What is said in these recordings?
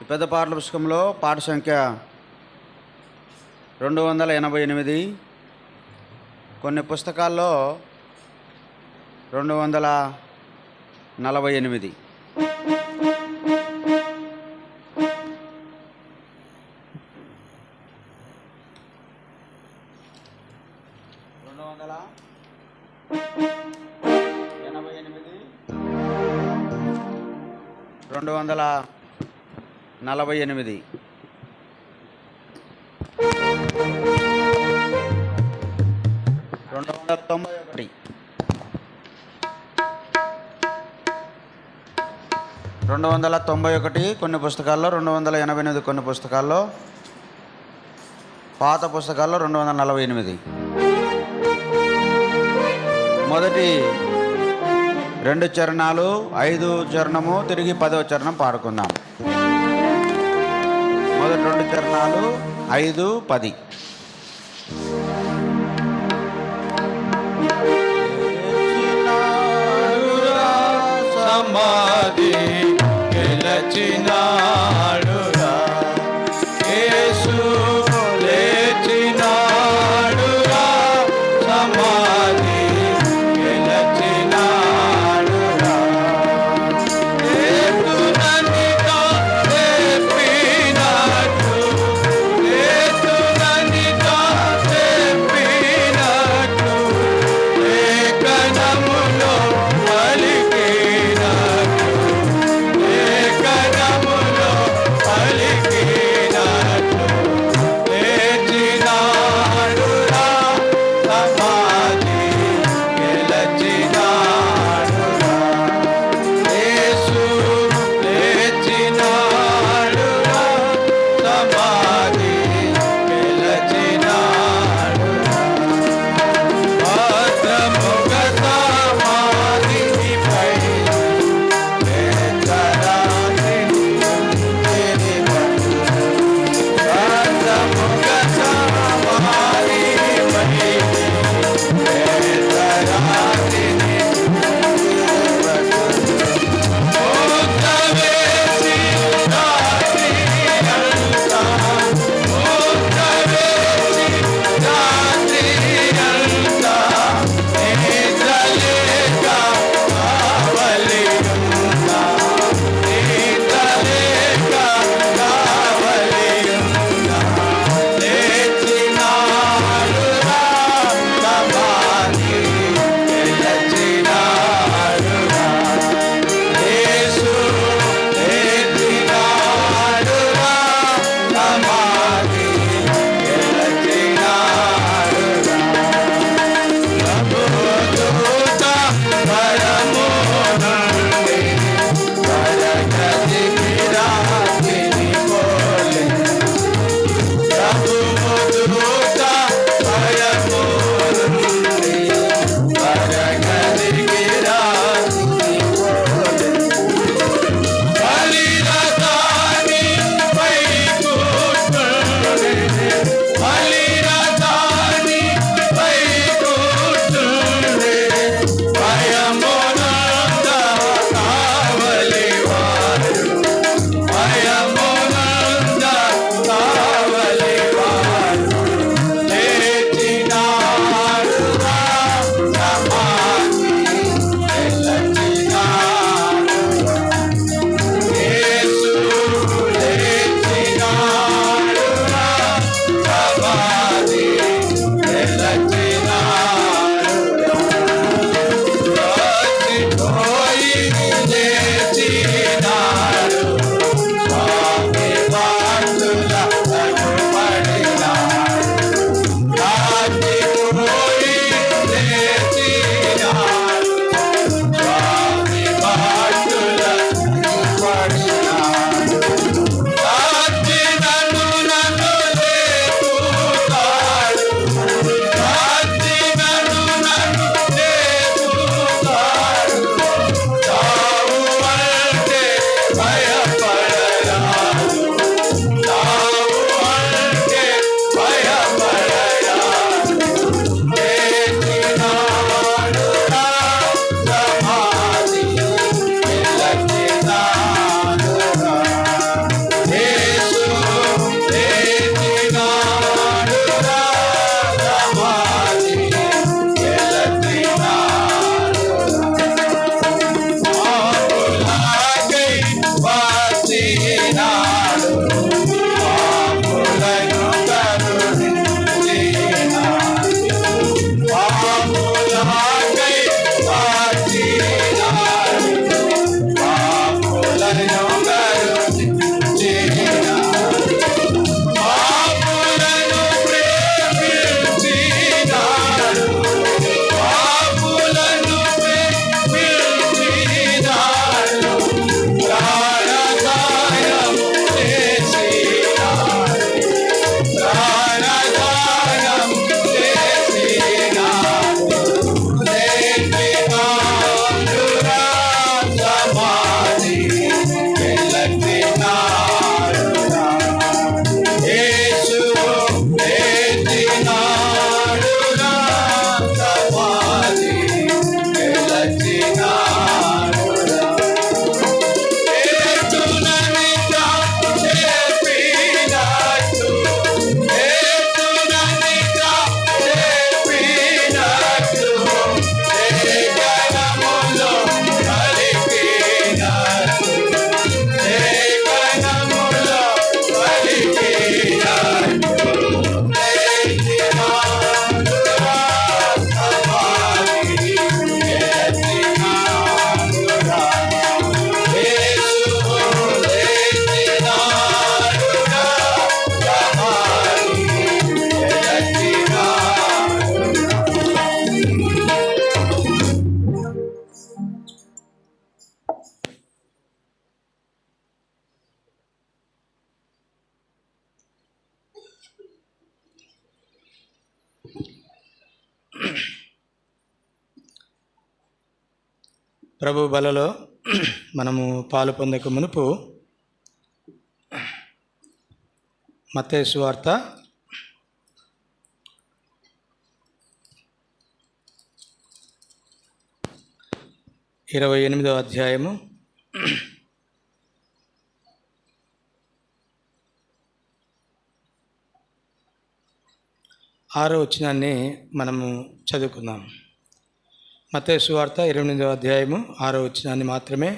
పెద్ద పాటల పుస్తకంలో పాట సంఖ్య 288, కొన్ని పుస్తకాల్లో 248. రెండు వందల 48, 291, 291 కొన్ని పుస్తకాల్లో, 288 కొన్ని పుస్తకాల్లో, పాత పుస్తకాల్లో 248. మొదటి 2 చరణాలు, 5 చరణము, తిరిగి 10వ చరణం పాడుకుందాం. మొదటి 2 చరణాలు 5, 10. సమాధి గెలచినాడురా, యేసు లేచినాడురా, సమాధి గెలచినాడురా. యేసుననితో చెప్పినట్టు, యేసుననితో చెప్పినట్టు, లేఖనములో పలికినట్టు, ప్రభు బలలో మనము పాలు పొందక మునుపు మత్తయి సువార్త 28వ అధ్యాయము 6వ వచనాన్ని మనము చదువుకుందాం. మత్తయి సువార్త 28వ అధ్యాయము 6వ వచనాన్ని మాత్రమే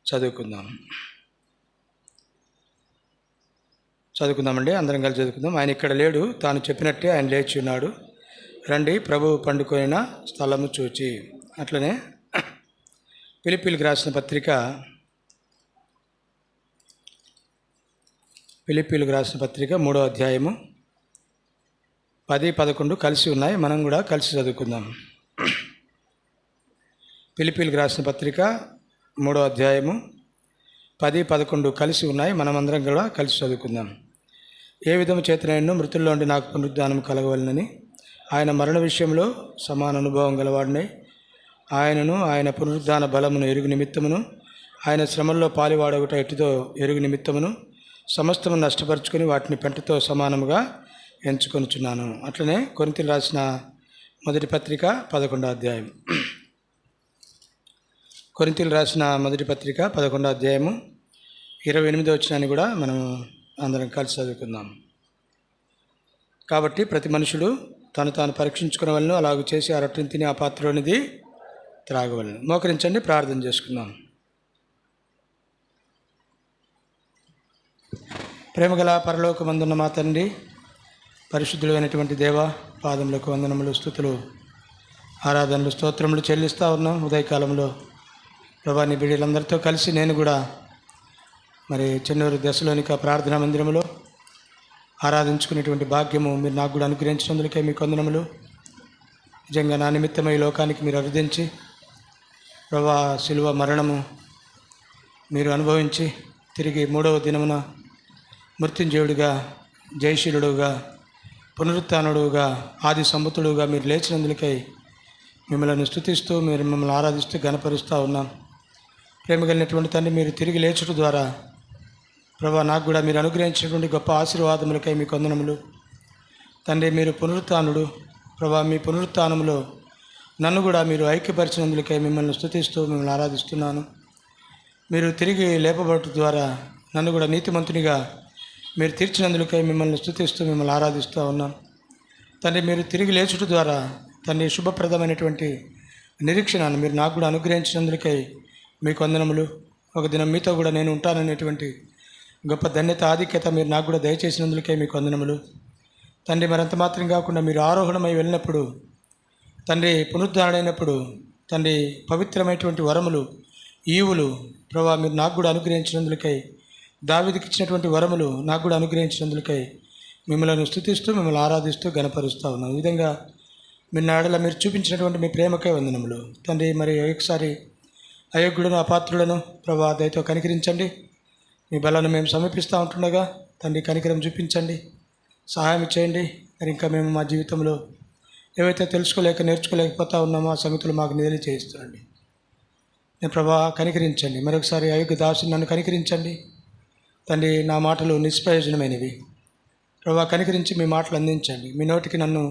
చదువుకుందామండి. అందరం కలిసి చదువుకుందాం. ఆయన ఇక్కడ లేడు, తాను చెప్పినట్టే ఆయన లేచి ఉన్నాడు. రండి, ప్రభువు పండుకొనిన స్థలము చూచి. అట్లనే ఫిలిప్పీలకు రాసిన పత్రిక 3వ అధ్యాయము 10-11 కలిసి ఉన్నాయి. మనం కూడా కలిసి చదువుకుందాం. ఫిలిప్పీలకు రాసిన పత్రిక 3వ అధ్యాయము 10-11 కలిసి ఉన్నాయి. మనమందరం కూడా కలిసి చదువుకుందాం. ఏ విధము చేతనైనా మృతుల్లో ఉండి నాకు పునరుద్ధానం కలగవలనని ఆయన మరణ విషయంలో సమాన అనుభవం గలవాడినై ఆయనను ఆయన పునరుద్ధాన బలమును ఎరుగు నిమిత్తమును ఆయన శ్రమల్లో పాలివాడొకట ఎటుతో ఎరుగు నిమిత్తమును సమస్తము నష్టపరుచుకొని వాటిని పెంటతో సమానముగా ఎంచుకొనుచున్నాను. అట్లనే కొరింథీయులకు రాసిన మొదటి పత్రిక 11వ అధ్యాయం. కొరింథీయులకు రాసిన మొదటి పత్రిక 11వ అధ్యాయము 28వ వచనాన్ని కూడా మనం అందరం కలిసి చదువుకుందాం. కాబట్టి ప్రతి మనుషుడు తాను పరీక్షించుకునేవలను అలాగ చేసి ఆ రొట్టెని తిని ఆ పాత్రలోనిది త్రాగవలను. మోకరించండి, ప్రార్థన చేసుకుందాం. ప్రేమగల పరలోకమందున్న మా తండ్రి, పరిశుద్ధులు అయినటువంటి దేవ, పాదములకు వందనములు, స్తుతులు, ఆరాధనలు, స్తోత్రములు చెల్లిస్తూ ఉన్నాం. ఉదయకాలంలో ప్రభా నీ బిడ్డలందరితో కలిసి నేను కూడా మరి చెన్నూరు దశలోనిక ప్రార్థనా మందిరంలో ఆరాధించుకునేటువంటి భాగ్యము మీరు నాకు కూడా అనుగ్రహించినందుకే మీకు వందనములు. నిజంగా నా నిమిత్తమై లోకానికి మీరు అరుదించి ప్రభా శిలువ మరణము మీరు అనుభవించి తిరిగి 3వ దినమున మృత్యుంజయుడిగా, జయశీలుడుగా, పునరుత్థానుడుగా, ఆది సంబుతుడుగా మీరు లేచినందులకై మిమ్మల్ని స్తుతిస్తూ మీరు మిమ్మల్ని ఆరాధిస్తూ గణపరుస్తూ ఉన్నాం. ప్రేమ కలిగినటువంటి తండ్రి, మీరు తిరిగి లేచుట ద్వారా ప్రభా నాకు కూడా మీరు అనుగ్రహించినటువంటి గొప్ప ఆశీర్వాదములకై మీకు వందనములు. తండ్రి, మీరు పునరుత్థానుడు ప్రభా, మీ పునరుత్థానంలో నన్ను కూడా మీరు ఐక్యపరిచినందులకై మిమ్మల్ని స్తుతిస్తూ మిమ్మల్ని ఆరాధిస్తున్నాను. మీరు తిరిగి లేపబడట ద్వారా నన్ను కూడా నీతిమంతునిగా మీరు తీర్చినందులకై మిమ్మల్ని స్తుతిస్తూ మిమ్మల్ని ఆరాధిస్తూ ఉన్నాం. తండ్రి, మీరు తిరిగి లేచుట ద్వారా తండ్రి శుభప్రదమైనటువంటి నిరీక్షణను మీరు నాకు కూడా అనుగ్రహించినందులకై మీకు వందనములు. ఒక దినం మీతో కూడా నేను ఉంటాననేటువంటి గొప్ప ధన్యత, ఆధిక్యత మీరు నాకు కూడా దయచేసినందులకై మీకు వందనములు. తండ్రి, మరంత మాత్రం కాకుండా మీరు ఆరోహణమై వెళ్ళినప్పుడు తండ్రి, పునరుద్ధరణైనప్పుడు తండ్రి పవిత్రమైనటువంటి వరములు, ఈవులు ప్రభా మీరు నాకు కూడా అనుగ్రహించినందులకై, దావీదుకి ఇచ్చినటువంటి వరములు నాకు కూడా అనుగ్రహించినందులకై మిమ్మల్ని స్తుతిస్తూ మిమ్మల్ని ఆరాధిస్తూ గణపరుస్తూ ఉన్నాం. ఈ విధంగా మీ నాడల మీరు చూపించినటువంటి మీ ప్రేమకే వందనములు. తండ్రి, మరి ఒకసారి అయోగ్యులను అపాత్రులను ప్రభా దయతో కనికరించండి. మీ బలాన్ని మేము సమీపిస్తూ ఉంటుండగా తండ్రి కనికరం చూపించండి, సహాయం చేయండి. మరి ఇంకా మేము మా జీవితంలో ఏవైతే తెలుసుకోలేక నేర్చుకోలేకపోతా ఉన్నామో ఆ సంగతులు మాకు నిధులు చేయిస్తారండి. నేను ప్రభా కనికరించండి. మరొకసారి అయోగ్య దాసుని నన్ను కనికరించండి తండ్రి. నా మాటలు నిష్ప్రయోజనమైనవి ప్రభా, కనికరించి మీ మాటలు అందించండి. మీ నోటికి నన్ను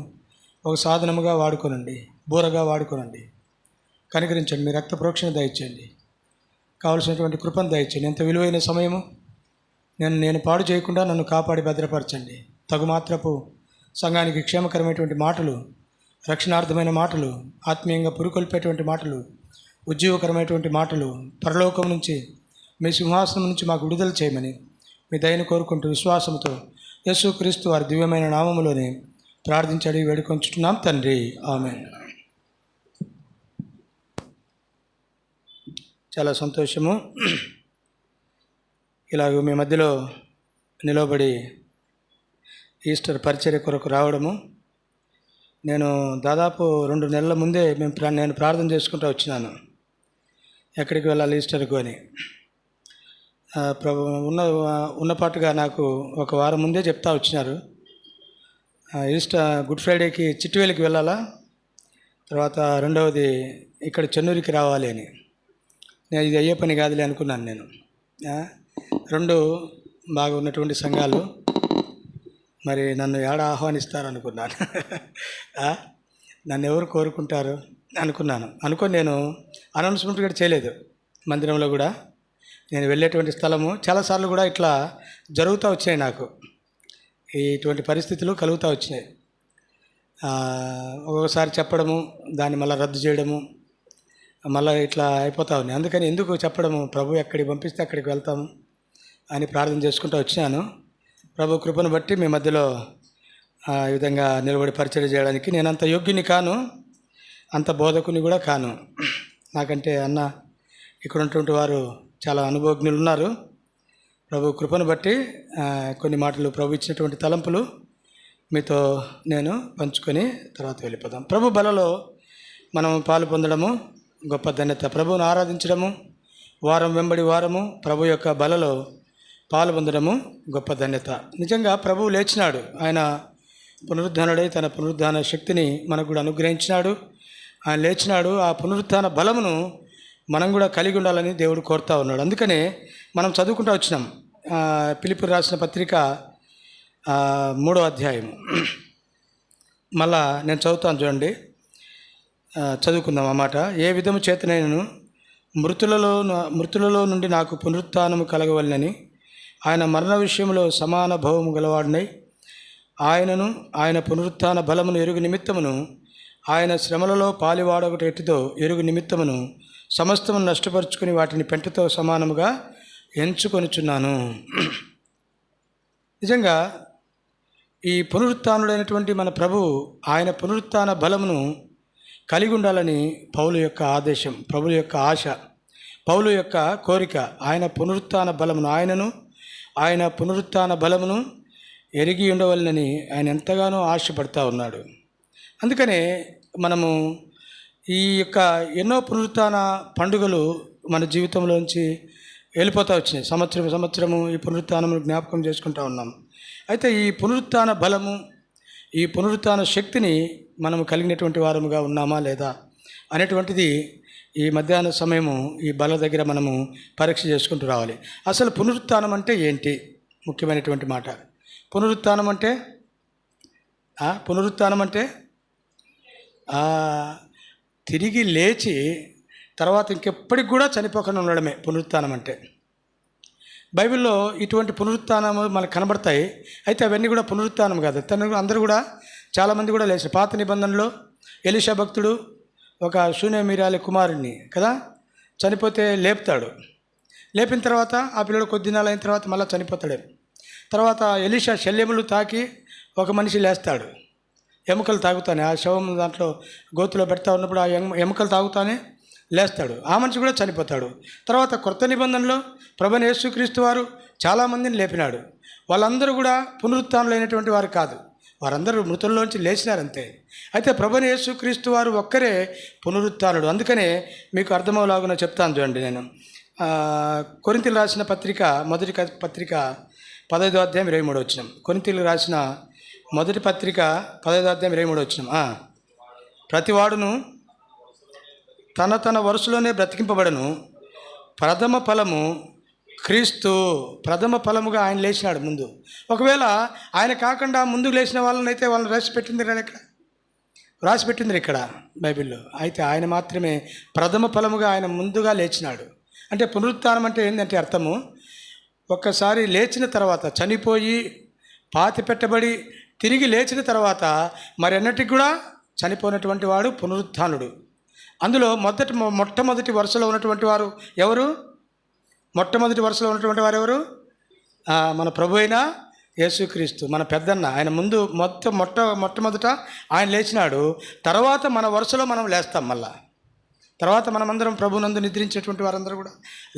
ఒక సాధనముగా వాడుకోనండి, బూరగా వాడుకోనండి. కనికరించండి, మీ రక్త ప్రోక్షణ దయచేయండి, కావలసినటువంటి కృపను దయచేయండి. ఎంత విలువైన సమయము నేను పాడు చేయకుండా నన్ను కాపాడి భద్రపరచండి. తగుమాత్రపు సంఘానికి క్షేమకరమైనటువంటి మాటలు, రక్షణార్థమైన మాటలు, ఆత్మీయంగా పురుకొల్పేటువంటి మాటలు, ఉజ్జీవకరమైనటువంటి మాటలు, పరలోకం నుంచి మీ సింహాసనం నుంచి మాకు విడుదల చేయమని మీ దయను కోరుకుంటూ విశ్వాసంతో యేసుక్రీస్తు వారి దివ్యమైన నామములోనే ప్రార్థించడి వేడుకొంచుతున్నాం తండ్రి, ఆమేన్. చాలా సంతోషము ఇలాగ మీ మధ్యలో నిలబడి ఈస్టర్ పరిచర్య కొరకు రావడము. నేను దాదాపు 2 నెలల ముందే నేను ప్రార్థన చేసుకుంటూ వచ్చినాను, ఎక్కడికి వెళ్ళాలి ఈస్టర్కు అని. ఉన్నపాటుగా నాకు ఒక వారం ముందే చెప్తా వచ్చినారు. గుడ్ ఫ్రైడేకి చిట్టువేలికి వెళ్ళాలా, తర్వాత రెండవది ఇక్కడ చెన్నూరికి రావాలి అని. నేను ఇది అయ్యే పని కాదులే అనుకున్నాను నేను. రెండు బాగా ఉన్నటువంటి సంఘాలు, మరి నన్ను ఏడ ఆహ్వానిస్తారనుకున్నాను. నన్ను ఎవరు కోరుకుంటారు అనుకొని నేను అనౌన్స్మెంట్ కూడా చేయలేదు మందిరంలో కూడా. నేను వెళ్ళేటువంటి స్థలము చాలాసార్లు కూడా ఇట్లా జరుగుతూ వచ్చినాయి, నాకు ఇటువంటి పరిస్థితులు కలుగుతూ వచ్చినాయి. ఒక్కొక్కసారి చెప్పడము, దాన్ని మళ్ళీ రద్దు చేయడము, మళ్ళీ ఇట్లా అయిపోతూ ఉన్నాయి. అందుకని ఎందుకు చెప్పడము, ప్రభు ఎక్కడికి పంపిస్తే అక్కడికి వెళ్తాము అని ప్రార్థన చేసుకుంటూ వచ్చినాను. ప్రభు కృపను బట్టి మీ మధ్యలో ఈ విధంగా నిలబడి పరిచయం చేయడానికి నేను అంత యోగ్యుని కాను, అంత బోధకుని కూడా కాను. నాకంటే అన్న ఇక్కడ ఉన్నటువంటి వారు చాలా అనుభవజ్ఞులు ఉన్నారు. ప్రభు కృపను బట్టి కొన్ని మాటలు, ప్రభు ఇచ్చినటువంటి తలంపులు మీతో నేను పంచుకొని తర్వాత వెళ్ళిపోదాం. ప్రభు బలలో మనం పాలు పొందడము గొప్ప ధన్యత. ప్రభువును ఆరాధించడము, వారం వెంబడి వారము ప్రభు యొక్క బలలో పాలు పొందడము గొప్ప ధన్యత. నిజంగా ప్రభువు లేచినాడు, ఆయన పునరుద్ధానుడై తన పునరుద్ధాన శక్తిని మనకు కూడా అనుగ్రహించినాడు. ఆయన లేచినాడు, ఆ పునరుద్ధాన బలమును మనం కూడా కలిగి ఉండాలని దేవుడు కోరుతూ ఉన్నాడు. అందుకనే మనం చదువుకుంటూ వచ్చినాం. ఫిలిప్పీయులకు రాసిన పత్రిక 3వ అధ్యాయము. మళ్ళా నేను చదువుతాను చూడండి, చదువుకుందాం అన్నమాట. ఏ విధము చేతనైనను మృతులలో నుండి నాకు పునరుత్థానము కలగవలనని ఆయన మరణ విషయంలో సమాన భవము గలవాడినై ఆయనను ఆయన పునరుత్థాన బలమును ఎరుగు నిమిత్తమును ఆయన శ్రమలలో పాలివాడొకటి ఎట్టిదో ఎరుగు నిమిత్తమును సమస్తమును నష్టపరుచుకుని వాటిని పెంటతో సమానముగా ఎంచుకొనుచున్నాను. నిజంగా ఈ పునరుత్థానుడైనటువంటి మన ప్రభువు ఆయన పునరుత్థాన బలమును కలిగి ఉండాలని పౌలు యొక్క ఆదేశం, ప్రభువు యొక్క ఆశ, పౌలు యొక్క కోరిక. ఆయన పునరుత్థాన బలమును, ఆయన పునరుత్థాన బలమును ఎరిగి ఉండవలనని ఆయన ఎంతగానో ఆశపడతా ఉన్నాడు. అందుకనే మనము ఈ యొక్క ఎన్నో పునరుత్థాన పండుగలు మన జీవితంలోంచి వెళ్ళిపోతూ వచ్చినాయి. సంవత్సరము ఈ పునరుత్థానమును జ్ఞాపకం చేసుకుంటూ ఉన్నాం. అయితే ఈ పునరుత్థాన బలము, ఈ పునరుత్థాన శక్తిని మనము కలిగినటువంటి వారముగా ఉన్నామా లేదా అనేటువంటిది ఈ మధ్యాహ్న సమయము ఈ బల దగ్గర మనము పరీక్ష చేసుకుంటూ రావాలి. అసలు పునరుత్థానం అంటే ఏంటి? ముఖ్యమైనటువంటి మాట. పునరుత్థానం అంటే తిరిగి లేచి తర్వాత ఇంకెప్పటికి కూడా చనిపోకుండా ఉండడమే పునరుత్థానం అంటే. బైబిల్లో ఇటువంటి పునరుత్థానము మనకు కనబడతాయి. అయితే అవన్నీ కూడా పునరుత్థానం కాదు. అందరూ కూడా చాలామంది కూడా లేచారు. పాత నిబంధనలో ఎలీషా భక్తుడు ఒక శూన్యమీరాలి కుమారుడిని కదా చనిపోతే లేపుతాడు. లేపిన తర్వాత ఆ పిల్లడు కొద్ది దినాలు అయిన తర్వాత మళ్ళీ చనిపోతాడు. తర్వాత ఎలీషా శల్యములు తాకి ఒక మనిషి లేస్తాడు. ఎముకలు తాగుతానే, ఆ శవం దాంట్లో గోతులో పెడతా ఉన్నప్పుడు ఆ ఎముకలు తాగుతానే లేస్తాడు. ఆ మనిషి కూడా చనిపోతాడు. తర్వాత కొత్త నిబంధనలో ప్రభువైన యేసుక్రీస్తు వారు చాలామందిని లేపినాడు. వాళ్ళందరూ కూడా పునరుత్థానులైనటువంటి వారు కాదు, వారందరూ మృతుల్లోంచి లేచినారంతే. అయితే ప్రభువైన యేసుక్రీస్తు వారు ఒక్కరే పునరుత్థానుడు. అందుకనే మీకు అర్థమవులాగున చెప్తాను చూడండి. నేను కొరింథీయులకు రాసిన పత్రిక, మొదటి పత్రిక 15వ అధ్యాయం 23వ వచనం. కొరింథీయులకు రాసిన మొదటి పత్రిక 15వ అధ్యాయం 23వ వచనం. ప్రతివాడును తన వరుసలోనే బ్రతికింపబడను, ప్రథమ ఫలము క్రీస్తు. ప్రథమ ఫలముగా ఆయన లేచినాడు ముందు. ఒకవేళ ఆయన కాకుండా ముందుకు లేచిన వాళ్ళనైతే వాళ్ళని రాసిపెట్టింది ఇక్కడ బైబిల్లో. అయితే ఆయన మాత్రమే ప్రథమ ఫలముగా ఆయన ముందుగా లేచినాడు. అంటే పునరుత్థానం అంటే ఏంటంటే అర్థము, ఒక్కసారి లేచిన తర్వాత చనిపోయి పాతి పెట్టబడి తిరిగి లేచిన తర్వాత మరెన్నటికి కూడా చనిపోయినటువంటి వాడు పునరుత్థానుడు. అందులో మొట్టమొదటి వరుసలో ఉన్నటువంటి వారు ఎవరు? మొట్టమొదటి వరుసలో ఉన్నటువంటి వారు ఎవరు? మన ప్రభు అయిన యేసుక్రీస్తు, మన పెద్దన్న. ఆయన ముందు మొట్టమొదట ఆయన లేచినాడు. తర్వాత మన వరుసలో మనం లేస్తాం. మళ్ళా తర్వాత మనమందరం ప్రభునందు నిద్రించేటువంటి వారందరూ కూడా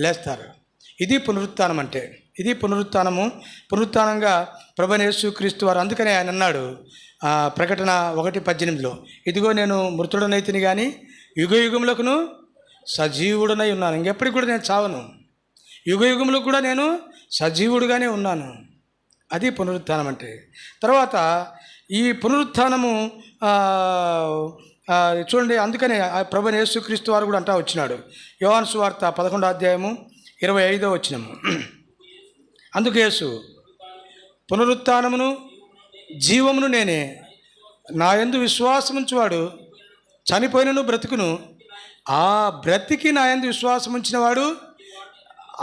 లేస్తారు. ఇది పునరుత్థానం అంటే. ఇది పునరుత్థానంగా ప్రభువైన యేసుక్రీస్తు వారు. అందుకనే ఆయన అన్నాడు ప్రకటన 1:18, ఇదిగో నేను మృతుడనైతిని కానీ యుగయుగములకును సజీవుడనై ఉన్నాను. ఇంకెప్పటికి కూడా నేను చావను, యుగయుగములకు కూడా నేను సజీవుడుగానే ఉన్నాను. అది పునరుత్థానం అంటే. తర్వాత ఈ పునరుత్థానము చూడండి, అందుకనే ప్రభువైన యేసుక్రీస్తు వారు కూడా అంటా వచ్చినాడు. యోహాను సువార్త 11వ అధ్యాయము 25వ వచనము. అందుకు యేసు, పునరుత్థానమును జీవమును నేనే, నా యందు విశ్వాసముంచువాడు చనిపోయినను బ్రతుకును, ఆ బ్రతికి నా యందు విశ్వాసముంచినవాడు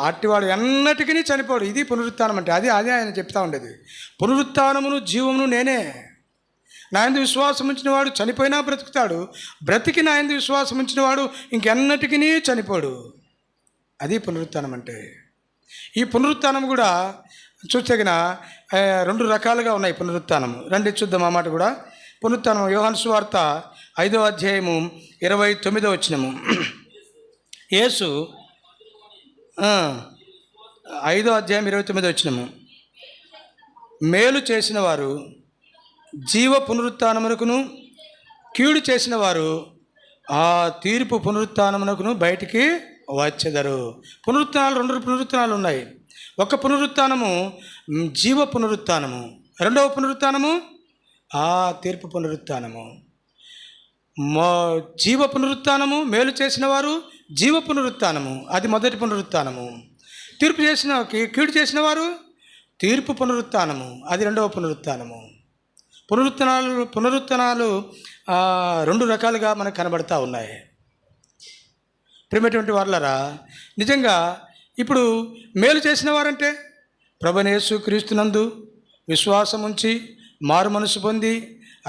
అట్టివాడు ఎన్నటికీ చనిపోడు. ఇది పునరుత్థానం అంటే. అదే ఆయన చెప్తా ఉండేది. పునరుత్థానమును జీవమును నేనే, నా యందు విశ్వాసం ఉంచినవాడు చనిపోయినా బ్రతుకుతాడు, బ్రతికి నా యందు విశ్వాసం ఉంచినవాడు ఇంకెన్నటికీ చనిపోడు. అది పునరుత్థానం అంటే. ఈ పునరుత్థానం కూడా చూస్తగిన 2 రకాలుగా ఉన్నాయి. పునరుత్థానం రండి చూద్దాం ఆ మాట కూడా. పునరుత్థానం యోహాను సువార్త 5వ అధ్యాయము 29వ వచనము. యేసు 5వ అధ్యాయం 29వ వచనము. మేలు చేసిన వారు జీవ పునరుత్థానమునకును, కీడు చేసిన వారు ఆ తీర్పు పునరుత్థానమునకును బయటికి వచ్చెదరు. పునరుత్థానాలు 2 పునరుత్థానాలు ఉన్నాయి. ఒక పునరుత్థానము జీవ పునరుత్థానము, రెండవ పునరుత్థానము ఆ తీర్పు పునరుత్థానము. జీవ పునరుత్థానము మేలు చేసిన వారు జీవ పునరుత్థానము, అది మొదటి పునరుత్థానము. తీర్పు చేసిన కీడు చేసిన వారు తీర్పు పునరుత్థానము, అది రెండవ పునరుత్థానము. పునరుత్థానాలు 2 రకాలుగా మనకు కనబడతా ఉన్నాయి. ప్రియమైనటువంటి వారలారా, నిజంగా ఇప్పుడు మేలు చేసిన వారంటే ప్రభువైన యేసుక్రీస్తునందు విశ్వాసం ఉంచి మారు మనసు పొంది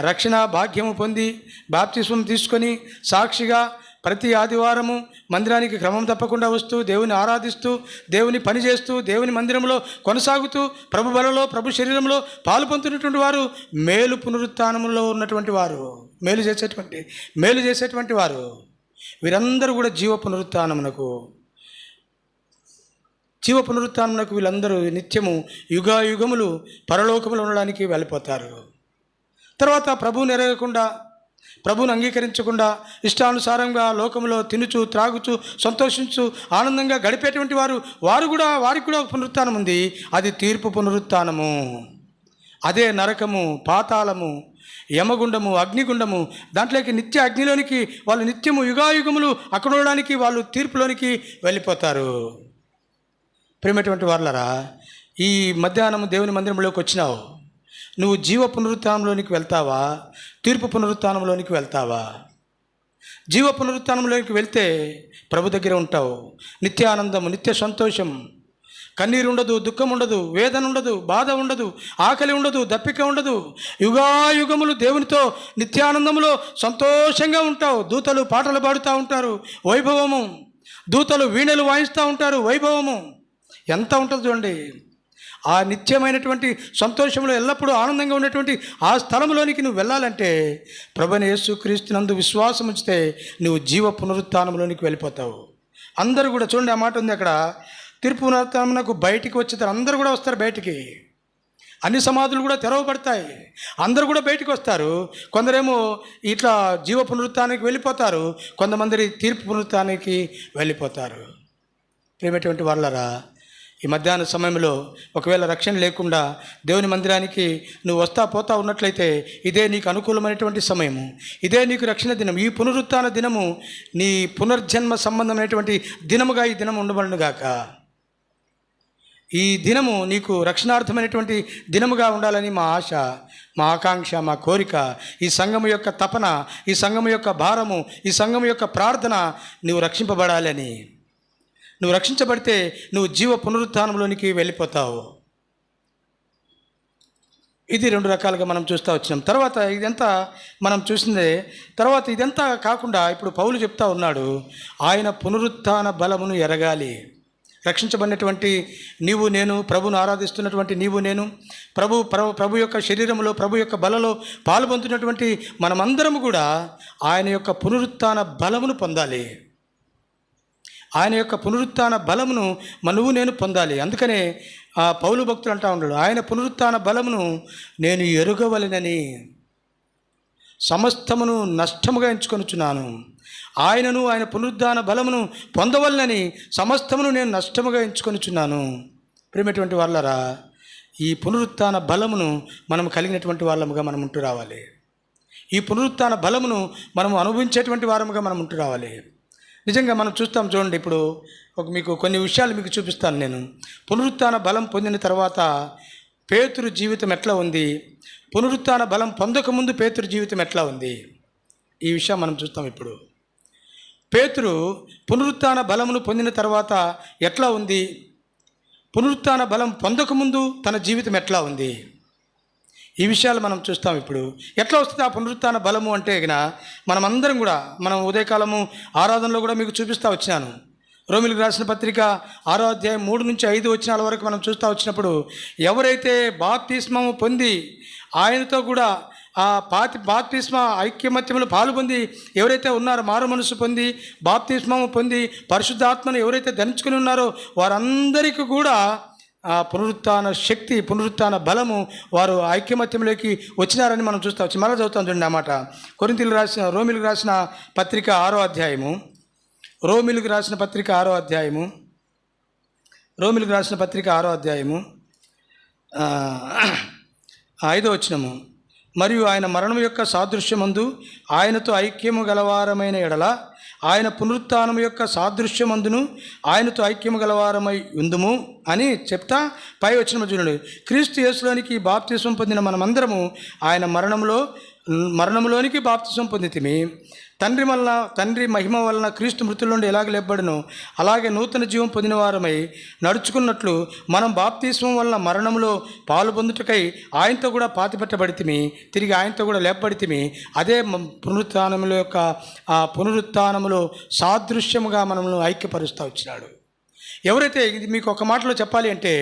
రక్షణ భాగ్యము పొంది బాప్తిస్మం తీసుకొని సాక్షిగా ప్రతి ఆదివారము మందిరానికి క్రమం తప్పకుండా వస్తూ దేవుని ఆరాధిస్తూ దేవుని పని చేస్తూ దేవుని మందిరంలో కొనసాగుతూ ప్రభు బలలో ప్రభు శరీరంలో పాలు పొందుతున్నటువంటి వారు మేలు పునరుత్థానంలో ఉన్నటువంటి వారు, మేలు చేసేటువంటి వారు వీరందరూ కూడా జీవ పునరుత్థానమునకు వీళ్ళందరూ నిత్యము యుగాయుగములు పరలోకములు ఉండడానికి వెళ్ళిపోతారు. తర్వాత ప్రభువుని ఎరగకుండా, ప్రభువుని అంగీకరించకుండా ఇష్టానుసారంగా లోకంలో తినుచు త్రాగుచు సంతోషించు ఆనందంగా గడిపేటువంటి వారికి కూడా పునరుత్థానం ఉంది. అది తీర్పు పునరుత్థానము. అదే నరకము, పాతాళము, యమగుండము, అగ్నిగుండము. దాంట్లోకి నిత్య అగ్నిలోనికి వాళ్ళు నిత్యము యుగాయుగములు అక్కడ ఉండడానికి వాళ్ళు తీర్పులోనికి వెళ్ళిపోతారు. ప్రియమైనటువంటి వారలారా, ఈ మధ్యాహ్నం దేవుని మందిరంలోకి వచ్చినావు, నువ్వు జీవ పునరుత్థానంలోనికి వెళ్తావా, తీర్పు పునరుత్థానంలోనికి వెళ్తావా? జీవ పునరుత్థానంలోనికి వెళ్తే ప్రభు దగ్గర ఉంటావు. నిత్య ఆనందము, నిత్య సంతోషం, కన్నీరు ఉండదు, దుఃఖం ఉండదు, వేదన ఉండదు, బాధ ఉండదు, ఆకలి ఉండదు, దప్పిక ఉండదు. యుగాయుగములు దేవునితో నిత్యానందములో సంతోషంగా ఉంటావు. దూతలు పాటలు పాడుతూ ఉంటారు, వైభవము. దూతలు వీణలు వాయిస్తూ ఉంటారు, వైభవము. ఎంత ఉంటుంది చూడండి. ఆ నిత్యమైనటువంటి సంతోషంలో ఎల్లప్పుడూ ఆనందంగా ఉన్నటువంటి ఆ స్థలంలోనికి నువ్వు వెళ్ళాలంటే ప్రభువైన యేసుక్రీస్తునందు విశ్వాసం ఉంచితే నువ్వు జీవ పునరుత్థానంలోనికి వెళ్ళిపోతావు. అందరూ కూడా చూడండి, ఆ మాట ఉంది అక్కడ. తీర్పు పునరుత్థానమునకు బయటికి వచ్చేతారు, అందరూ కూడా వస్తారు బయటికి. అన్ని సమాధులు కూడా తెరవబడతాయి, అందరూ కూడా బయటికి వస్తారు. కొందరేమో ఇట్లా జీవ పునరుత్థానానికి వెళ్ళిపోతారు, కొంతమంది తీర్పు పునరుత్థానానికి వెళ్ళిపోతారు. ప్రియమైనటువంటి వాళ్ళరా, ఈ మధ్యాహ్న సమయంలో ఒకవేళ రక్షణ లేకుండా దేవుని మందిరానికి నువ్వు పోతా ఉన్నట్లయితే ఇదే నీకు అనుకూలమైనటువంటి సమయము, ఇదే నీకు రక్షణ దినం. ఈ పునరుత్థాన దినము నీ పునర్జన్మ సంబంధమైనటువంటి దినముగా ఈ దినం ఉండబడునుగాక. ఈ దినము నీకు రక్షణార్థమైనటువంటి దినముగా ఉండాలని మా ఆశ, మా ఆకాంక్ష, మా కోరిక. ఈ సంఘము యొక్క తపన, ఈ సంఘము యొక్క భారము, ఈ సంఘము యొక్క ప్రార్థన నువ్వు రక్షింపబడాలని. నువ్వు రక్షించబడితే నువ్వు జీవ పునరుత్థానంలోనికి వెళ్ళిపోతావు. ఇది 2 రకాలుగా మనం చూస్తూ వచ్చినాం. తర్వాత ఇదంతా మనం చూసిందే. తర్వాత ఇదంతా కాకుండా ఇప్పుడు పౌలు చెప్తా ఉన్నాడు, ఆయన పునరుత్థాన బలమును ఎరగాలి. రక్షించబడినటువంటి నీవు నేను, ప్రభువును ఆరాధిస్తున్నటువంటి నీవు నేను, ప్రభు యొక్క శరీరంలో, ప్రభు యొక్క బలలో పాల్పొందుతున్నటువంటి మనమందరము కూడా ఆయన యొక్క పునరుత్థాన బలమును పొందాలి. ఆయన యొక్క పునరుత్థాన బలమును నువ్వు నేను పొందాలి. అందుకనే ఆ పౌలు భక్తులు అంటా ఉన్నాడు, ఆయన పునరుత్థాన బలమును నేను ఎరుగవలెనని సమస్తమును నష్టముగా ఎంచుకొనుచున్నాను. ఆయనను ఆయన పునరుత్థాన బలమును పొందవలనని సమస్తమును నేను నష్టముగా ఎంచుకొనుచున్నాను. ప్రియమైనటువంటి వాళ్ళరా, ఈ పునరుత్థాన బలమును మనం కలిగినటువంటి వాళ్ళముగా మనం ఉంటూ రావాలి. ఈ పునరుత్థాన బలమును మనం అనుభవించేటువంటి వారముగా మనం ఉంటూ రావాలి. నిజంగా మనం చూస్తాం చూడండి. ఇప్పుడు మీకు కొన్ని విషయాలు మీకు చూపిస్తాను నేను. పునరుత్థాన బలం పొందిన తర్వాత పేతురు జీవితం ఎట్లా ఉంది, పునరుత్థాన బలం పొందకముందు పేతురు జీవితం ఎట్లా ఉంది, ఈ విషయం మనం చూస్తాం. ఇప్పుడు పేతురు పునరుత్థాన బలమును పొందిన తర్వాత ఎట్లా ఉంది, పునరుత్థాన బలం పొందకముందు తన జీవితం ఎట్లా ఉంది, ఈ విషయాలు మనం చూస్తాం. ఇప్పుడు ఎట్లా వస్తుంది ఆ పునరుత్థాన బలము అంటే మనమందరం కూడా మనం ఉదయకాలము ఆరాధనలో కూడా మీకు చూపిస్తూ వచ్చినాను. రోమిలకు రాసిన పత్రిక 6వ అధ్యాయం 3 నుంచి 5 వచనాల వరకు మనం చూస్తూ వచ్చినప్పుడు ఎవరైతే బాప్తిస్మము పొంది ఆయనతో కూడా ఆ బాప్తిస్మ ఐక్యమత్యములు పాల్పొంది ఎవరైతే ఉన్నారో, మారు మనసు పొంది బాప్తిస్మము పొంది పరిశుద్ధాత్మను ఎవరైతే ధరించుకుని ఉన్నారో వారందరికీ కూడా ఆ పునరుత్థాన శక్తి, పునరుత్థాన బలము వారు ఐక్యమత్యంలోకి వచ్చినారని మనం చూస్తూ వచ్చి మళ్ళీ చదువుతాం చూడండి ఆ మాట. రోమిలకు రాసిన పత్రిక 6వ అధ్యాయము, రోమిలకు రాసిన పత్రిక 6వ అధ్యాయము, రోమిలకు రాసిన పత్రిక 6వ అధ్యాయము 5వ వచనము. మరియు ఆయన మరణం యొక్క సాదృశ్యమందు ఆయనతో ఐక్యము గలవారమైన ఎడల ఆయన పునరుత్థానం యొక్క సాదృశ్యమందును ఆయనతో ఐక్యము గలవారమై ఉందుము అని చెప్తా పై వచనము చూడండి. క్రీస్తు యేసులోనికి బాప్తిస్మం పొందిన మనమందరము ఆయన మరణంలోనికి బాప్తిస్మం పొందితిమి. తండ్రి మహిమ వలన క్రీస్తు మృతుల నుండి ఎలాగ లేపబడినో అలాగే నూతన జీవం పొందిన వారమై నడుచుకున్నట్లు మనం బాప్తిస్మం వలన మరణంలో పాలు పొందుటకై ఆయనతో కూడా పాతిపెట్టబడితిమి, తిరిగి ఆయనతో కూడా లేపబడితిమి. అదే పునరుత్థానముల యొక్క ఆ పునరుత్థానములో సాదృశ్యముగా మనల్ని ఐక్యపరుస్తూ వచ్చినాడు. ఎవరైతే, ఇది మీకు ఒక మాటలో చెప్పాలి అంటే,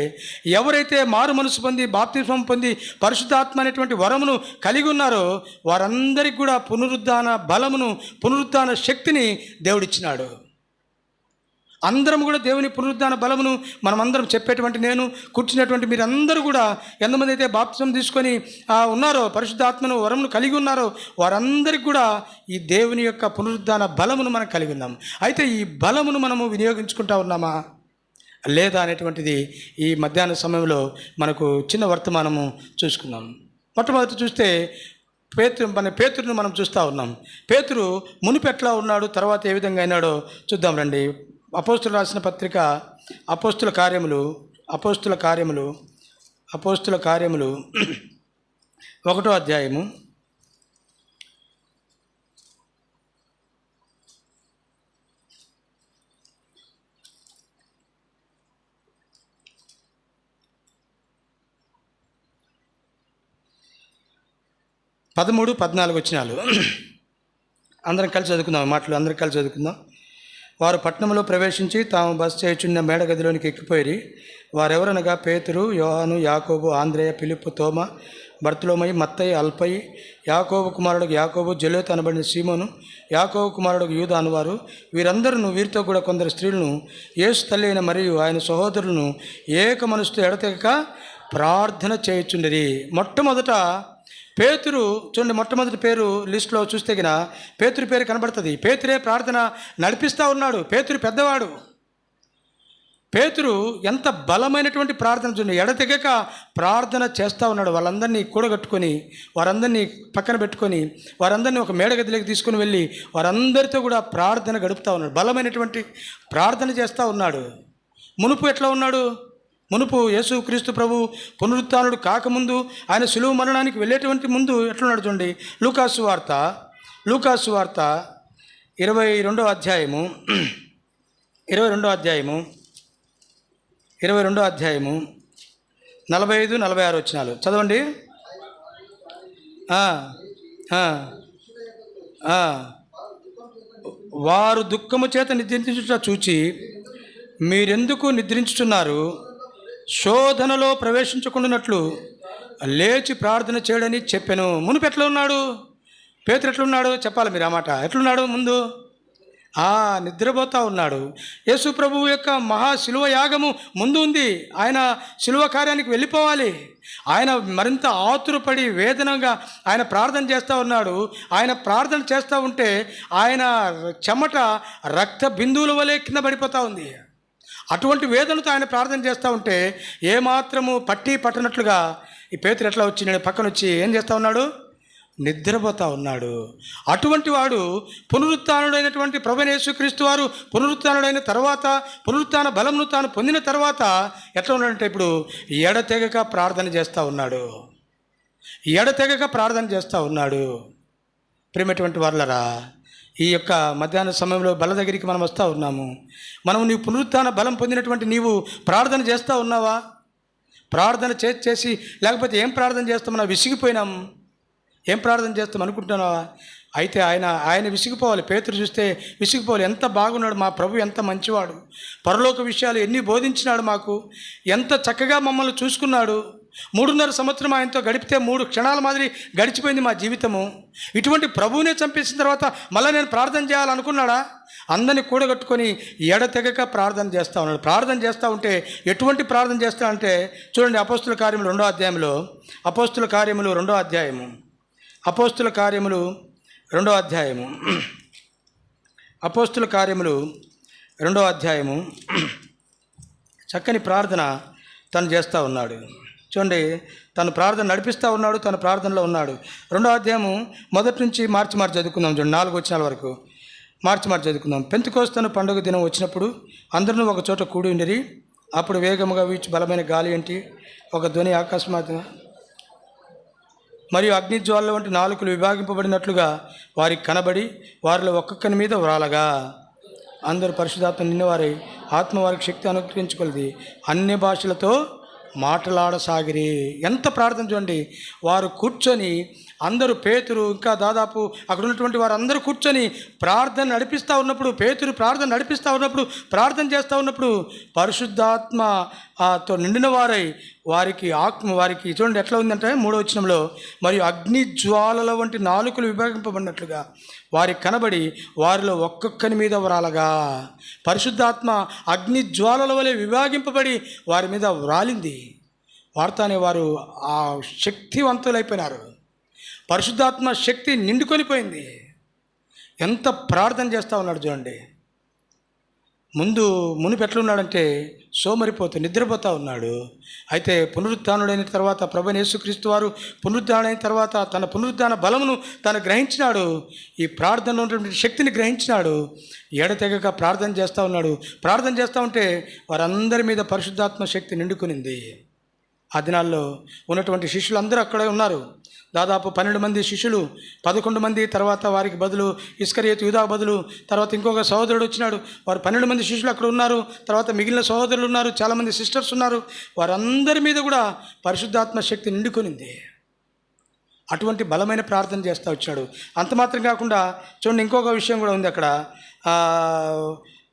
ఎవరైతే మారు మనసు పొంది బాప్తిస్మం పొంది పరిశుద్ధాత్మ అనేటువంటి వరమును కలిగి ఉన్నారో వారందరికీ కూడా పునరుద్ధాన బలమును, పునరుద్ధాన శక్తిని దేవుడిచ్చినాడు. అందరం కూడా దేవుని పునరుద్ధాన బలమును మనమందరం చెప్పేటువంటి, నేను కూర్చున్నటువంటి మీరందరూ కూడా ఎంతమంది అయితే బాప్తిస్మం తీసుకొని ఉన్నారో, పరిశుద్ధాత్మను వరమును కలిగి ఉన్నారో వారందరికీ కూడా ఈ దేవుని యొక్క పునరుద్ధాన బలమును మనం కలిగి ఉన్నాం. అయితే ఈ బలమును మనము వినియోగించుకుంటా ఉన్నామా లేదా అనేటువంటిది ఈ మధ్యాహ్న సమయంలో మనకు చిన్న వర్తమానము చూసుకున్నాం. మొట్టమొదటి చూస్తే పేతురును మనం చూస్తూ ఉన్నాం. పేతురు మునుపు ఎట్లా ఉన్నాడు, తర్వాత ఏ విధంగా అయినాడో చూద్దాం రండి. అపోస్తులు రాసిన పత్రిక అపోస్తుల కార్యములు 1వ అధ్యాయము 13-14 వచనాలు అందరం కలిసి చదువుకుందాం. మాటలు అందరం కలిసి చదువుకుందాం. వారు పట్టణంలో ప్రవేశించి తాము బస చేయుచున్న మేడగదిలోనికి ఎక్కిపోయి వారెవరనగా పేతురు, యోహాను, యాకోబు, ఆంద్రేయ, ఫిలిప్పు, తోమ, బర్తలోమయి, మత్తయి, అల్పయి, యాకోబు కుమారుడు యాకోబు, జెలోతు అనబడిన సీమోను, యాకోబు కుమారుడు యూదా అనువారు, వీరందరూ వీరితో కూడా కొందరు స్త్రీలను యేసు తల్లి అయిన మరియు ఆయన సహోదరులను ఏక మనసుతో ఎడతెగక ప్రార్థన చేయుచుండిరి. మొట్టమొదట పేతురు చూడండి, మొట్టమొదటి పేరు లిస్టులో చూస్తే పేతురు పేరు కనబడుతుంది. పేతురే ప్రార్థన నడిపిస్తూ ఉన్నాడు. పేతురు పెద్దవాడు. పేతురు ఎంత బలమైనటువంటి ప్రార్థన చూడండి, ఎడతెగక ప్రార్థన చేస్తూ ఉన్నాడు. వాళ్ళందరినీ కూడగట్టుకొని, వారందరినీ పక్కన పెట్టుకొని, వారందరినీ ఒక మేడగదిలోకి తీసుకుని వెళ్ళి వారందరితో కూడా ప్రార్థన గడుపుతూ ఉన్నాడు. బలమైనటువంటి ప్రార్థన చేస్తూ ఉన్నాడు. మునుపు ఎట్లా ఉన్నాడు? మునుపు యేసు క్రీస్తు ప్రభు పునరుత్థానుడు కాకముందు, ఆయన సులువు మరణానికి వెళ్ళేటువంటి ముందు ఎట్లున్నాడు చూడండి. లూకాసు వార్త 22వ అధ్యాయము 45-46 వచనాలు చదవండి. వారు దుఃఖము చేత నిద్రించుట చూచి మీరెందుకు నిద్రించుచున్నారు, శోధనలో ప్రవేశించకుండానట్లు లేచి ప్రార్థన చేయడని చెప్పాను. మునుపు ఎట్లా ఉన్నాడు పేతురు? ఎట్లున్నాడు చెప్పాలి మీరు ఆ మాట. ఎట్లున్నాడు ముందు? నిద్రపోతూ ఉన్నాడు. యేసు ప్రభువు యొక్క శిలువ యాగము ముందు ఉంది. ఆయన శిలువ కార్యానికి వెళ్ళిపోవాలి. ఆయన మరింత ఆతురపడి వేదనగా ఆయన ప్రార్థన చేస్తూ ఉన్నాడు. ఆయన ప్రార్థన చేస్తూ ఉంటే ఆయన చెమట రక్త బిందువుల వలె కింద పడిపోతూ ఉంది. అటువంటి వేదనతో ఆయన ప్రార్థన చేస్తూ ఉంటే ఏమాత్రము పట్టి పట్టనట్లుగా ఈ పేతురు ఎట్లా వచ్చి నేను పక్కన వచ్చి ఏం చేస్తూ ఉన్నాడు? నిద్రపోతూ ఉన్నాడు. అటువంటి వాడు పునరుత్థానుడైనటువంటి ప్రభువైన యేసుక్రీస్తు వారు పునరుత్థానుడైన తర్వాత పునరుత్థాన బలమును తాను పొందిన తర్వాత ఎట్లా ఉన్నాడంటే ఇప్పుడు ఎడతెగక ప్రార్థన చేస్తూ ఉన్నాడు. ఎడతెగక ప్రార్థన చేస్తూ ఉన్నాడు. ప్రియమైనటువంటి వాళ్ళరా, ఈ యొక్క మధ్యాహ్న సమయంలో బల దగ్గరికి మనం వస్తూ ఉన్నాము. మనం నీవు పునరుత్థాన బలం పొందినటువంటి నీవు ప్రార్థన చేస్తూ ఉన్నావా? ప్రార్థన చేసి లేకపోతే ఏం ప్రార్థన చేస్తామన్నా విసిగిపోయినాం, ఏం ప్రార్థన చేస్తాం అనుకుంటున్నావా? అయితే ఆయన విసిగిపోవాలి. పేతురు చూస్తే విసిగిపోవాలి. ఎంత బాగున్నాడు మా ప్రభు, ఎంత మంచివాడు, పరలోక విషయాలు ఎన్ని బోధించినాడు మాకు, ఎంత చక్కగా మమ్మల్ని చూసుకున్నాడు. 3.5 సంవత్సరం ఆయనతో గడిపితే 3 క్షణాల మాదిరి గడిచిపోయింది మా జీవితము. ఇటువంటి ప్రభువునే చంపేసిన తర్వాత మళ్ళీ నేను ప్రార్థన చేయాలనుకున్నాడా? అందరినీ కూడగట్టుకొని ఎడతెగక ప్రార్థన చేస్తూ ఉన్నాడు. ప్రార్థన చేస్తూ ఉంటే ఎటువంటి ప్రార్థన చేస్తాడంటే చూడండి, అపోస్తుల కార్యములు 2వ అధ్యాయంలో, అపోస్తుల కార్యములు 2వ అధ్యాయము, అపోస్తుల కార్యములు 2వ అధ్యాయము, అపోస్తుల కార్యములు 2వ అధ్యాయము చక్కని ప్రార్థన తను చేస్తూ ఉన్నాడు. చూడండి, తను ప్రార్థన నడిపిస్తూ ఉన్నాడు, తన ప్రార్థనలో ఉన్నాడు. 2వ అధ్యాయము మొదటి నుంచి మార్చి చదువుకుందాం. చూడండి, 4 వచనాల వరకు మార్చి చదువుకుందాం. పెంతెకోస్తు పండుగ దినం వచ్చినప్పుడు అందరూ ఒక చోట కూడి ఉండిరి. అప్పుడు వేగముగా వీచి బలమైన గాలి ఏంటి ఒక ధ్వని అకస్మాత్తుగా మరియు అగ్నిజ్వాల వంటి నాలుకలు విభాగింపబడినట్లుగా వారికి కనబడి వారిలో ఒక్కొక్కని మీద వ్రాలగా అందరూ పరిశుద్ధాత్మ నిన్నవారై ఆత్మ వారికి శక్తి అనుగ్రహించుకొలది అన్ని భాషలతో మాట్లాడసాగిరి. ఎంత ప్రార్థన చూడండి. వారు కూర్చొని అందరూ, పేతురు ఇంకా దాదాపు అక్కడ ఉన్నటువంటి వారు అందరూ కూర్చొని ప్రార్థన నడిపిస్తూ ఉన్నప్పుడు, పేతురు ప్రార్థన నడిపిస్తూ ఉన్నప్పుడు, ప్రార్థన చేస్తూ ఉన్నప్పుడు పరిశుద్ధాత్మతో నిండిన వారై వారికి చూడండి ఎట్లా ఉందంటే 3వ వచనంలో, మరియు అగ్ని జ్వాలల వంటి నాలుకలు విభాగింపబడినట్లుగా వారికి కనబడి వారిలో ఒక్కొక్కని మీద వ్రాలగా. పరిశుద్ధాత్మ అగ్ని జ్వాలల వలె విభాగింపబడి వారి మీద వ్రాలింది. వార్తానే వారు ఆ శక్తివంతులైపోయినారు. పరిశుద్ధాత్మ శక్తి నిండుకొనిపోయింది. ఎంత ప్రార్థన చేస్తూ ఉన్నాడు చూడండి. మునుపు ఎట్లున్నాడంటే సోమరిపోతూ నిద్రపోతూ ఉన్నాడు. అయితే పునరుత్థానుడైన తర్వాత ప్రభువైన యేసుక్రీస్తు వారు పునరుత్థానుడైన తర్వాత తన పునరుత్థాన బలమును తను గ్రహించినాడు. ఈ ప్రార్థనలో ఉన్నటువంటి శక్తిని గ్రహించినాడు. ఎడతెగక ప్రార్థన చేస్తూ ఉన్నాడు. ప్రార్థన చేస్తూ ఉంటే వారందరి మీద పరిశుద్ధాత్మ శక్తి నిండుకునింది. ఆ దినాల్లో ఉన్నటువంటి శిష్యులు అందరూ అక్కడే ఉన్నారు. దాదాపు 12 మంది శిష్యులు, 11 మంది తర్వాత వారికి బదులు ఇస్కరియోతు యూదా బదులు తర్వాత ఇంకొక సహోదరుడు వచ్చినాడు. వారు 12 మంది శిష్యులు అక్కడ ఉన్నారు. తర్వాత మిగిలిన సహోదరులు ఉన్నారు, చాలామంది సిస్టర్స్ ఉన్నారు. వారందరి మీద కూడా పరిశుద్ధాత్మ శక్తి నిండుకొనింది. అటువంటి బలమైన ప్రార్థన చేస్తూ వచ్చాడు. అంత మాత్రం కాకుండా చూడండి, ఇంకొక విషయం కూడా ఉంది అక్కడ.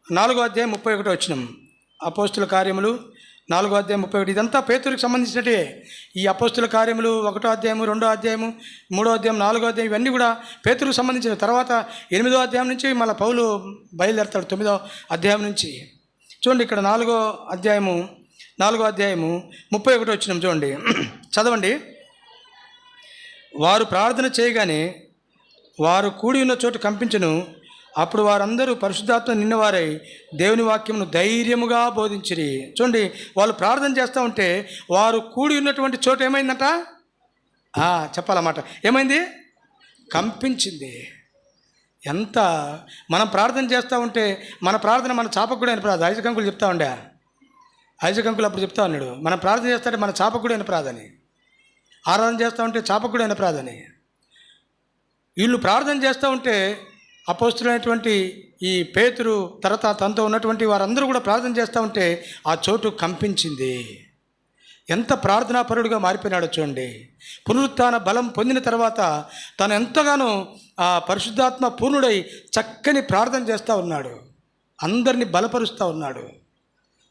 4వ అధ్యాయం 31 వచనం, అపోస్తుల కార్యములు 4వ అధ్యాయం 31. ఇదంతా పేతురుకి సంబంధించినట్టే. ఈ అపోస్తుల కార్యములు 1వ అధ్యాయము, 2వ అధ్యాయము, 3వ అధ్యాయం, 4వ అధ్యాయం ఇవన్నీ కూడా పేతురుకు సంబంధించిన. తర్వాత 8వ అధ్యాయం నుంచి మళ్ళీ పౌలు బయలుదేరతాడు 9వ అధ్యాయం నుంచి. చూడండి, ఇక్కడ 4వ అధ్యాయము 31 వచనం చూడండి, చదవండి. వారు ప్రార్థన చేయగానే వారు కూడి ఉన్న చోటు కంపించును. అప్పుడు వారందరూ పరిశుద్ధాత్మ నిన్నవారై దేవుని వాక్యమును ధైర్యముగా బోధించిరి. చూడండి, వాళ్ళు ప్రార్థన చేస్తూ ఉంటే వారు కూడి ఉన్నటువంటి చోటు ఏమైందంట? చెప్పాలన్నమాట. ఏమైంది? కంపించింది. ఎంత మనం ప్రార్థన చేస్తూ ఉంటే మన ప్రార్థన మన చాపకుడు అయిన ప్రార్థన. ఐజక్ అంకుల్ చెప్తా ఉండే, ఐజక్ అంకుల్ అప్పుడు చెప్తా ఉన్నాడు, మనం ప్రార్థన చేస్తుంటే మన చాపకుడు అయిన ప్రార్థని, ఆరాధన చేస్తూ ఉంటే చాపకుడు అయిన ప్రార్థని. వీళ్ళు ప్రార్థన చేస్తూ ఉంటే అపోస్తులైనటువంటి ఈ పేతురు తర్వాత తనతో ఉన్నటువంటి వారందరూ కూడా ప్రార్థన చేస్తూ ఉంటే ఆ చోటు కంపించింది. ఎంత ప్రార్థనాపరుడుగా మారిపోయినాడో చూడండి. పునరుత్థాన బలం పొందిన తర్వాత తను ఎంతగానో ఆ పరిశుద్ధాత్మ పూర్ణుడై చక్కని ప్రార్థన చేస్తూ ఉన్నాడు, అందరినీ బలపరుస్తూ ఉన్నాడు.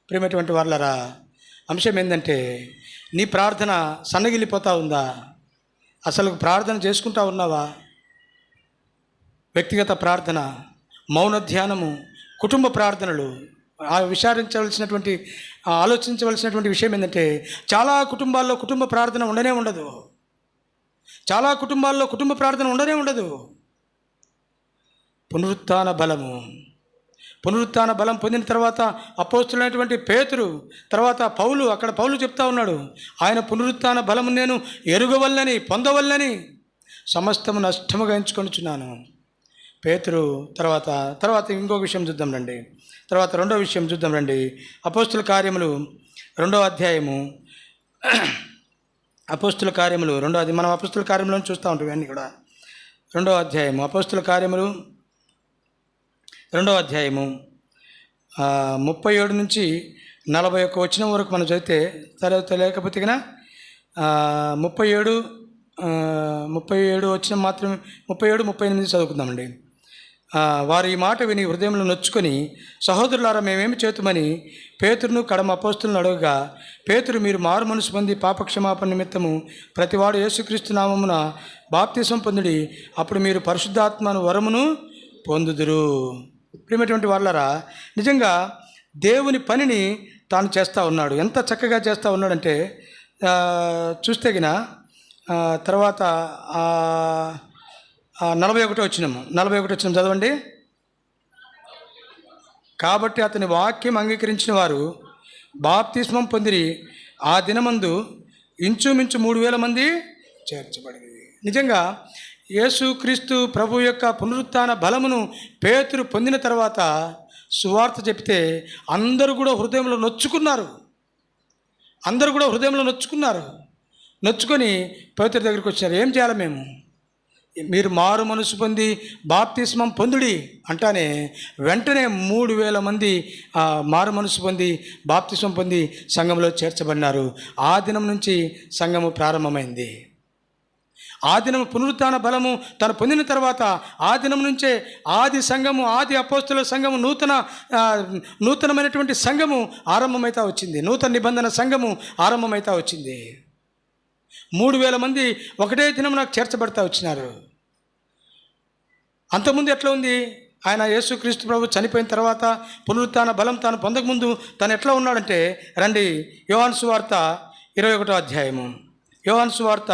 ప్రియమైనటువంటి వాళ్ళరా, అంశం ఏంటంటే నీ ప్రార్థన సన్నగిలిపోతూ ఉందా? అసలు ప్రార్థన చేసుకుంటా ఉన్నావా? వ్యక్తిగత ప్రార్థన, మౌన ధ్యానము, కుటుంబ ప్రార్థనలు. ఆలోచించవలసినటువంటి విషయం ఏంటంటే చాలా కుటుంబాల్లో కుటుంబ ప్రార్థన ఉండనే ఉండదు. చాలా కుటుంబాల్లో కుటుంబ ప్రార్థన ఉండనే ఉండదు. పునరుత్థాన బలము, పునరుత్థాన బలం పొందిన తర్వాత అపోస్తులైనటువంటి పేతురు, తర్వాత పౌలు, అక్కడ పౌలు చెప్తా ఉన్నాడు, ఆయన పునరుత్థాన బలము నేను ఎరుగవల్లని పొందవల్లని సమస్తము నష్టముగా ఎంచుకొనుచున్నాను. పేతురు తర్వాత ఇంకో విషయం చూద్దాం రండి. తర్వాత రెండో విషయం చూద్దాం రండి. అపోస్తుల కార్యములు 2వ అధ్యాయము. అపోస్తుల కార్యములు మనం అపోస్తుల కార్యములను చూస్తూ ఉంటాం ఇవన్నీ కూడా. 2వ అధ్యాయము అపోస్తుల కార్యములు 2వ అధ్యాయము 37 నుంచి 41 వచనం వరకు మనం చదివితే లేకపోతే కన్నా 37 వచనం మాత్రమే, 37-38 చదువుకుందామండి. వారు ఈ మాట విని హృదయంలో నొచ్చుకొని, సహోదరులారా మేమేమి చేతుమని పేతురును కడమ అపోస్తులను అడగగా, పేతురు, మీరు మారు మనసు పొంది పాపక్షమాపణ నిమిత్తము ప్రతివాడు యేసుక్రీస్తు నామమున బాప్తిసం పొందుడి, అప్పుడు మీరు పరిశుద్ధాత్మను వరమును పొందుదురు. ప్రియమైనటువంటి వాళ్ళారా, నిజంగా దేవుని పనిని తాను చేస్తూ ఉన్నాడు. ఎంత చక్కగా చేస్తూ ఉన్నాడంటే చూస్తే గిన తర్వాత 41 వచనం చదవండి. కాబట్టి అతని వాక్యం అంగీకరించిన వారు బాప్తిస్మం పొందిరి, ఆ దినమందు ఇంచుమించు 3,000 మంది చేర్చబడింది. నిజంగా యేసుక్రీస్తు ప్రభు యొక్క పునరుత్థాన బలమును పేతురు పొందిన తర్వాత సువార్త చెప్తే అందరూ కూడా హృదయంలో నొచ్చుకున్నారు. నొచ్చుకొని పేతురు దగ్గరికి వచ్చారు. ఏం చేయాలి మేము? మీరు మారు మనసు పొంది బాప్తిస్మం పొందుడి అంటానే వెంటనే 3,000 మంది మారు మనసు పొంది బాప్తిస్మం పొంది సంఘంలో చేర్చబడినారు. ఆ దినం నుంచి సంఘము ప్రారంభమైంది. ఆ దినం పునరుత్థాన బలము తను పొందిన తర్వాత ఆ దినం నుంచే ఆది సంఘము, ఆది అపోస్తుల సంఘము, నూతనమైనటువంటి సంఘము ఆరంభమైతా వచ్చింది. నూతన నిబంధన సంఘము ఆరంభమైతా వచ్చింది. 3,000 మంది ఒకటే దినం నాకు చేర్చబడతా వచ్చినారు. అంతకుముందు ఎట్లా ఉంది? ఆయన యేసుక్రీస్తు ప్రభు చనిపోయిన తర్వాత పునరుత్థాన బలం తాను పొందకముందు తను ఎట్లా ఉన్నాడంటే, రండి యోహాను సువార్త 21వ అధ్యాయము. యోహాను సువార్త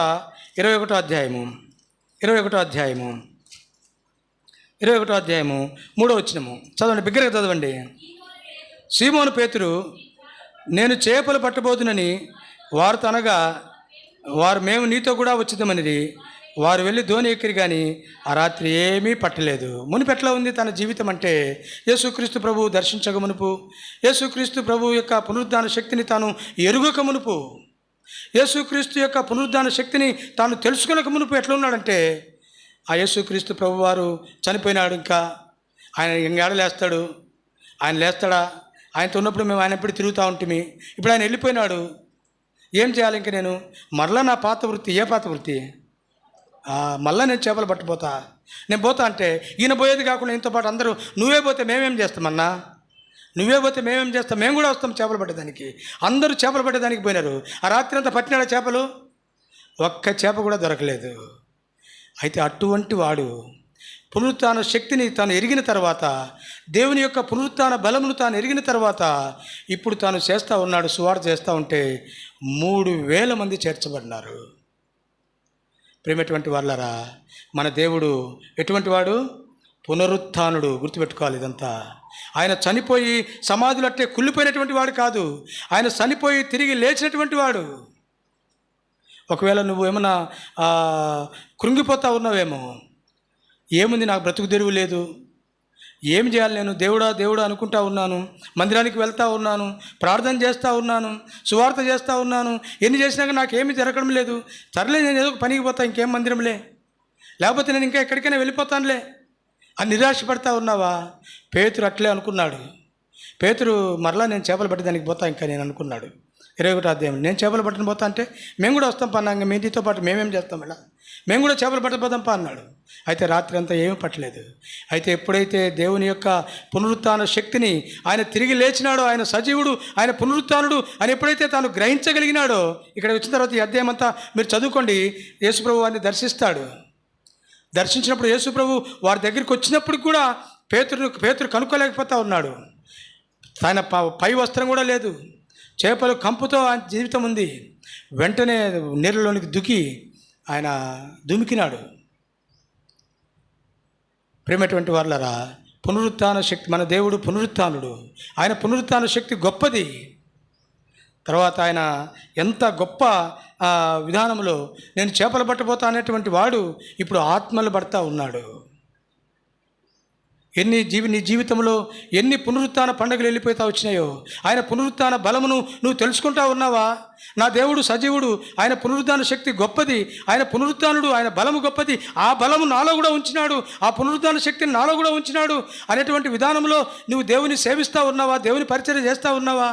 21వ అధ్యాయము 3వ వచనము చదవండి, బిగ్గరగా చదవండి. సీమోను పేతురు, నేను చేపలు పట్టబోదునని వారితో అనగా, వారు మేము నీతో కూడా వచ్చిద్దామనిది. వారు వెళ్ళి ధోని ఎక్కిరి కానీ ఆ రాత్రి ఏమీ పట్టలేదు. మునుపు ఎట్లా ఉంది తన జీవితం అంటే, యేసుక్రీస్తు ప్రభువు దర్శించక మునుపు, యేసుక్రీస్తు ప్రభు యొక్క పునరుద్ధాన శక్తిని తాను ఎరుగక మునుపు, యేసుక్రీస్తు యొక్క పునరుద్ధాన శక్తిని తాను తెలుసుకునక మునుపు ఎట్లా ఉన్నాడంటే, ఆ యేసుక్రీస్తు ప్రభు వారు చనిపోయినాడు, ఇంకా ఆయన ఇంకేడ లేస్తాడు? ఆయన లేస్తాడా? ఆయనతో ఉన్నప్పుడు మేము ఆయన ఎప్పుడు తిరుగుతూ ఉంటుంది. ఇప్పుడు ఆయన వెళ్ళిపోయినాడు, ఏం చేయాలి? ఇంక నేను మరలా నా పాత వృత్తి, ఏ పాత వృత్తి? మళ్ళీ నేను చేపలు పట్టిపోతా. నేను పోతా అంటే ఈయన పోయేది కాకుండా ఈయనతో పాటు అందరూ, నువ్వే పోతే మేమేం చేస్తామన్నా, నువ్వే పోతే మేమేం చేస్తాం, మేము కూడా వస్తాం చేపలు పట్టేదానికి. అందరూ చేపలు పట్టేదానికి పోయినారు. ఆ రాత్రి అంతా పట్టినాడు చేపలు, ఒక్క చేప కూడా దొరకలేదు. అయితే అటువంటి వాడు పునరుత్థాన శక్తిని తాను ఎరిగిన తర్వాత, దేవుని యొక్క పునరుత్థాన బలమును తాను ఎరిగిన తర్వాత ఇప్పుడు తాను చేస్తూ ఉన్నాడు. సువార్త చేస్తూ ఉంటే 3,000 మంది చేర్చబడినారు. ప్రేమటువంటి వాళ్ళరా, మన దేవుడు ఎటువంటి వాడు? పునరుత్థానుడు. గుర్తుపెట్టుకోవాలి ఇదంతా. ఆయన చనిపోయి సమాధులు అట్టే కుళ్ళిపోయినటువంటి వాడు కాదు, ఆయన చనిపోయి తిరిగి లేచినటువంటి వాడు. ఒకవేళ నువ్వు ఏమన్నా కృంగిపోతా ఉన్నావేమో, ఏముంది నాకు బ్రతుకు తెరువు లేదు, ఏం చేయాలి నేను, దేవుడా అనుకుంటా ఉన్నాను, మందిరానికి వెళ్తూ ఉన్నాను, ప్రార్థన చేస్తూ ఉన్నాను, సువార్త చేస్తూ ఉన్నాను, ఎన్ని చేసినాక నాకేమీ జరగడం లేదు, సర్లే నేను ఏదో పనికి పోతా, ఇంకేం మందిరంలే, లేకపోతే నేను ఇంకా ఎక్కడికైనా వెళ్ళిపోతానులే అని నిరాశపడతా ఉన్నావా? పేతురు అట్లే అనుకున్నాడు. పేతురు మరలా నేను చేపలు పట్టేదానికి పోతా ఇంకా నేను అనుకున్నాడు. 21వ అధ్యాయం, నేను చేపలు పట్టని పోతా అంటే మేము కూడా వస్తాం పన్నాక, మీతో పాటు మేమేం చేస్తాం, ఇలా మేము కూడా చేపలు పట్టబోదాం పా అన్నాడు. అయితే రాత్రి అంతా ఏమీ పట్టలేదు. అయితే ఎప్పుడైతే దేవుని యొక్క పునరుత్థాన శక్తిని, ఆయన తిరిగి లేచినాడో, ఆయన సజీవుడు, ఆయన పునరుత్థానుడు అని ఎప్పుడైతే తాను గ్రహించగలిగినాడో, ఇక్కడ వచ్చిన తర్వాత ఈ అధ్యాయం అంతా మీరు చదువుకోండి. యేసుప్రభు వారిని దర్శిస్తాడు. దర్శించినప్పుడు యేసుప్రభు వారి దగ్గరికి వచ్చినప్పుడు కూడా పేతురు కనుక్కోలేకపోతా ఉన్నాడు. ఆయన పై వస్త్రం కూడా లేదు, చేపలు కంపుతో ఆయన జీవితం ఉంది. వెంటనే నీళ్ళలోనికి దుకి ఆయన దుమికినాడు. ప్రేమటువంటి వాళ్ళరా, పునరుత్థాన శక్తి, మన దేవుడు పునరుత్థానుడు. ఆయన పునరుత్థాన శక్తి గొప్పది. తర్వాత ఆయన ఎంత గొప్ప విధానంలో నేను చేపలు పట్టబోతా అనేటువంటి వాడు ఇప్పుడు ఆత్మలు పడతా ఉన్నాడు. నీ జీవితంలో ఎన్ని పునరుత్థాన పండుగలు వెళ్ళిపోతా వచ్చినాయో ఆయన పునరుత్థాన బలమును నువ్వు తెలుసుకుంటా ఉన్నావా? నా దేవుడు సజీవుడు, ఆయన పునరుత్థాన శక్తి గొప్పది, ఆయన పునరుత్థానుడు, ఆయన బలము గొప్పది, ఆ బలము నాలో కూడా ఉంచినాడు, ఆ పునరుత్థాన శక్తిని నాలో కూడా ఉంచినాడు అనేటువంటి విధానంలో నువ్వు దేవుని సేవిస్తూ ఉన్నావా? దేవుని పరిచర్య చేస్తూ ఉన్నావా?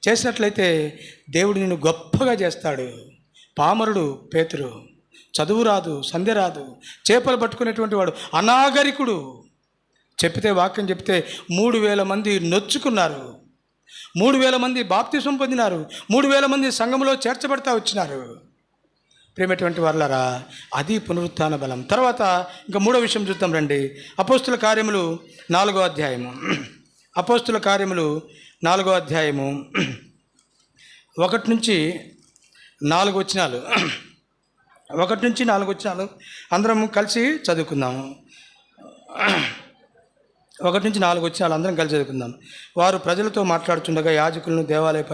చేసినట్లయితే దేవుడు నిన్ను గొప్పగా చేస్తాడు. పామరుడు పేతురు, చదువు రాదు, సంధ్య రాదు, చేపలు పట్టుకునేటువంటి వాడు, అనాగరికుడు. చెప్తే వాక్యం చెప్తే 3000 మంది నొచ్చుకున్నారు, 3000 మంది బాప్తిసం పొందినారు, 3000 మంది సంఘంలో చేర్చబడతా వచ్చినారు. ప్రేమటువంటి వాళ్ళరా, అది పునరుత్థాన బలం. తర్వాత ఇంకా 3వ విషయం చూద్దాం రండి. అపోస్తుల కార్యములు 4వ అధ్యాయము. అపోస్తుల కార్యములు 4వ అధ్యాయము 1 నుంచి 4 వచనాలు. 1 నుంచి 4 వచనాలు అందరం కలిసి చదువుకుందాము. 1 నుంచి 4 వచనాలు అందరం కలిసి చదువుకుందాం. వారు ప్రజలతో మాట్లాడుతుండగా యాజకులను, దేవాలయపు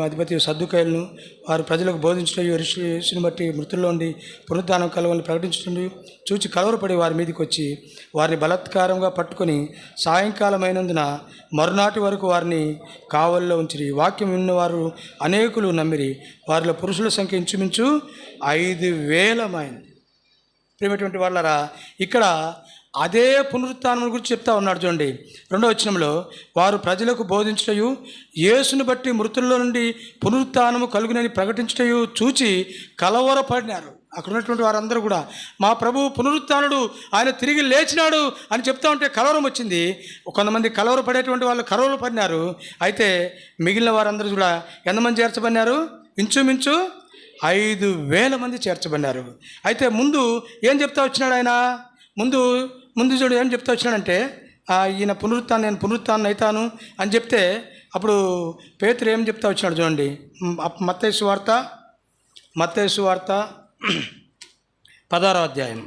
అధిపతి సద్దుకైలను వారు ప్రజలకు బోధించడం, యేసుని బట్టి మృతుల్లోండి పునరుద్ధానం కలవాలని ప్రకటించడం చూచి కలవరపడి వారి మీదకి వచ్చి వారిని బలాత్కారంగా పట్టుకొని సాయంకాలమైనందున మరునాటి వరకు వారిని కావల్లో ఉంచిరి. వాక్యం విన్నవారు అనేకులు నమ్మిరి. వారిలో పురుషుల సంఖ్య ఇంచుమించు 5000 ప్రేమటువంటి వాళ్ళరా, ఇక్కడ అదే పునరుత్థానం గురించి చెప్తా ఉన్నాడు. చూడండి 2వ వచనంలో, వారు ప్రజలకు బోధించుటయు యేసుని బట్టి మృతుల్లో నుండి పునరుత్థానము కలుగునని ప్రకటించుటయు చూచి కలవరపడినారు. అక్కడ ఉన్నటువంటి వారందరూ కూడా మా ప్రభువు పునరుత్థానుడు, ఆయన తిరిగి లేచినాడు అని చెప్తా ఉంటే కలవరం వచ్చింది. కొంతమంది కలవరపడేటువంటి వాళ్ళు కలవరపడినారు. అయితే మిగిలిన వారందరూ కూడా ఎంతమంది చేర్చబడినారు? ఇంచుమించు 5000 మంది చేర్చబడినారు. అయితే ముందు ఏం చెప్తా వచ్చినాడు ఆయన? ముందు చూడు ఏం చెప్తా వచ్చినాడంటే, ఈయన నేను పునరుత్థానం అవుతాను అని చెప్తే అప్పుడు పేతురు ఏం చెప్తా వచ్చినాడు చూడండి. మత్తయి సువార్త 16వ అధ్యాయం.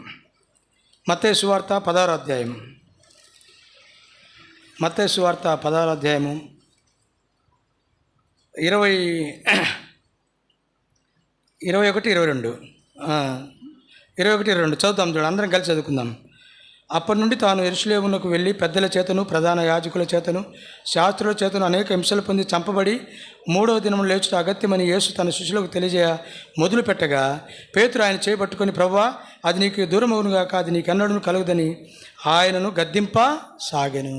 మత్తయి సువార్త 16వ అధ్యాయం. మత్తయి సువార్త 16వ అధ్యాయము 21-22 చదువుతాం చూడండి, అందరం కలిసి చదువుకుందాం. అప్పటి నుండి తాను యెరూషలేమునకు వెళ్ళి పెద్దల చేతను, ప్రధాన యాజకుల చేతను, శాస్త్రుల చేతను అనేక హింసలు పొంది చంపబడి 3వ దినము లేచుట అగత్యమని యేసు తన శిష్యులకు తెలియజేయ మొదలు పెట్టగా పేతురు ఆయన చేయబట్టుకొని, ప్రభువా, అది నీకు దూరమవునుగాక, అది నీకెన్నడూ కలుగుదని ఆయనను గద్దింప సాగెను.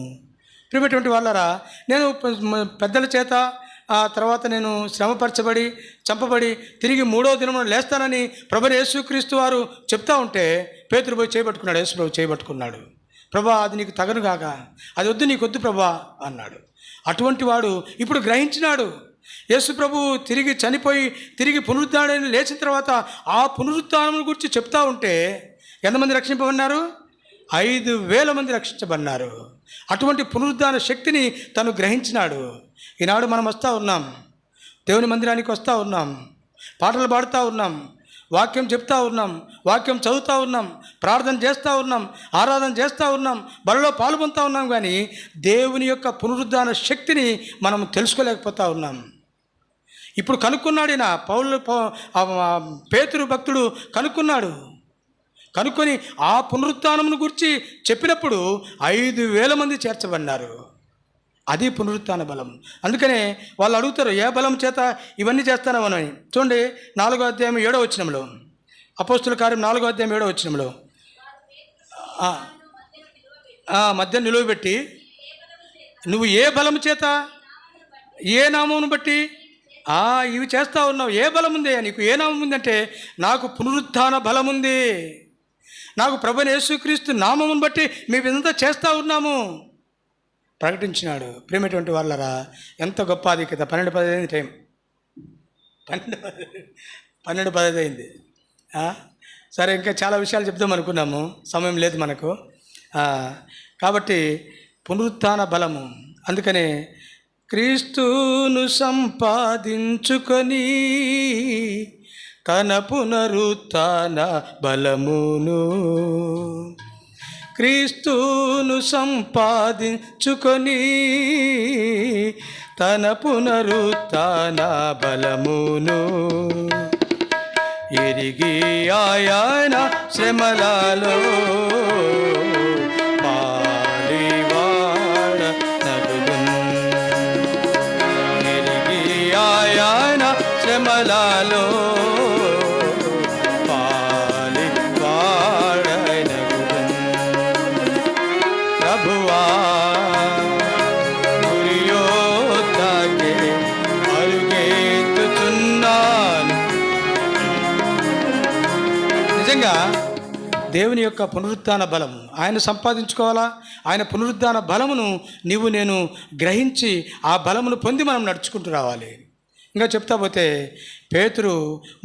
ప్రియమైనటువంటి వాళ్ళరా, నేను పెద్దల చేత తర్వాత నేను శ్రమపరచబడి చంపబడి తిరిగి 3వ దినమున లేస్తానని ప్రభువైన యేసుక్రీస్తు వారు చెప్తా ఉంటే పేతురు పోయి చేయబట్టుకున్నాడు. యేసు ప్రభు చేయబట్టుకున్నాడు. ప్రభా, అది నీకు తగను కాక, అది వద్దు, నీకు వద్దు ప్రభా అన్నాడు. అటువంటి వాడు ఇప్పుడు గ్రహించినాడు. యేసు ప్రభు తిరిగి చనిపోయి తిరిగి పునరుద్ధానని లేచిన తర్వాత ఆ పునరుత్థానం గురించి చెప్తా ఉంటే ఎంతమంది రక్షింపబడినారు? 5000 మంది రక్షించబడినారు. అటువంటి పునరుద్ధాన శక్తిని తను గ్రహించినాడు. ఈనాడు మనం వస్తూ ఉన్నాం, దేవుని మందిరానికి వస్తూ ఉన్నాం, పాటలు పాడుతూ ఉన్నాం, వాక్యం చెప్తా ఉన్నాం, వాక్యం చదువుతూ ఉన్నాం, ప్రార్థన చేస్తూ ఉన్నాం, ఆరాధన చేస్తూ ఉన్నాం, బలలో పాల్గొంటూ ఉన్నాం. కానీ దేవుని యొక్క పునరుద్ధాన శక్తిని మనం తెలుసుకోలేకపోతూ ఉన్నాం. ఇప్పుడు కనుక్కున్నాడు ఈయన పేతురు భక్తుడు కనుక్కొని ఆ పునరుత్థానమును గురించి చెప్పినప్పుడు 5000 మంది చేర్చబడినారు. అది పునరుత్థాన బలం. అందుకనే వాళ్ళు అడుగుతారు, ఏ బలం చేత ఇవన్నీ చేస్తానని. చూడండి 4వ అధ్యాయం 7వ వచనంలో, అపోస్తుల కార్యం 4వ అధ్యాయం 7వ వచనంలో, మధ్య నిలువబెట్టి నువ్వు ఏ బలము చేత, ఏ నామమును బట్టి ఇవి చేస్తూ ఉన్నావు, ఏ బలం ఉంది నీకు, ఏ నామం ఉందంటే నాకు పునరుత్థాన బలం ఉంది, నాకు ప్రభువైన యేసుక్రీస్తు నామమును బట్టి మేమిదంతా చేస్తూ ఉన్నాము ప్రకటించినాడు. ప్రేమటువంటి వాళ్ళరా, ఎంత గొప్ప ఆధిక్యత. 12:10 అయింది టైం, 12:10 అయింది. సరే, ఇంకా చాలా విషయాలు చెప్దాం అనుకున్నాము, సమయం లేదు మనకు. కాబట్టి పునరుత్థాన బలము. అందుకనే క్రీస్తును సంపాదించుకొని తన పునరుత్థాన బలమును, క్రీస్తును సంపాదించుకొని తన పునరుత్థాన బలమును ఎరిగి ఆయన శ్రమలలో పాలివాడ నగుదున్. ఎరిగి ఆయన శ్రమలలో పాలివాడ నగుదున్. ప్రభువా గురియోతాకే అరుగెత్తుచున్నాను. నిజంగా దేవుని యొక్క పునరుత్థాన బలం ఆయన సంపాదించుకోవాలా. ఆయన పునరుత్థాన బలమును నీవు నేను గ్రహించి ఆ బలమును పొంది మనం నడుచుకుంటూ రావాలి. ఇంకా చెప్తా పోతే పేతురు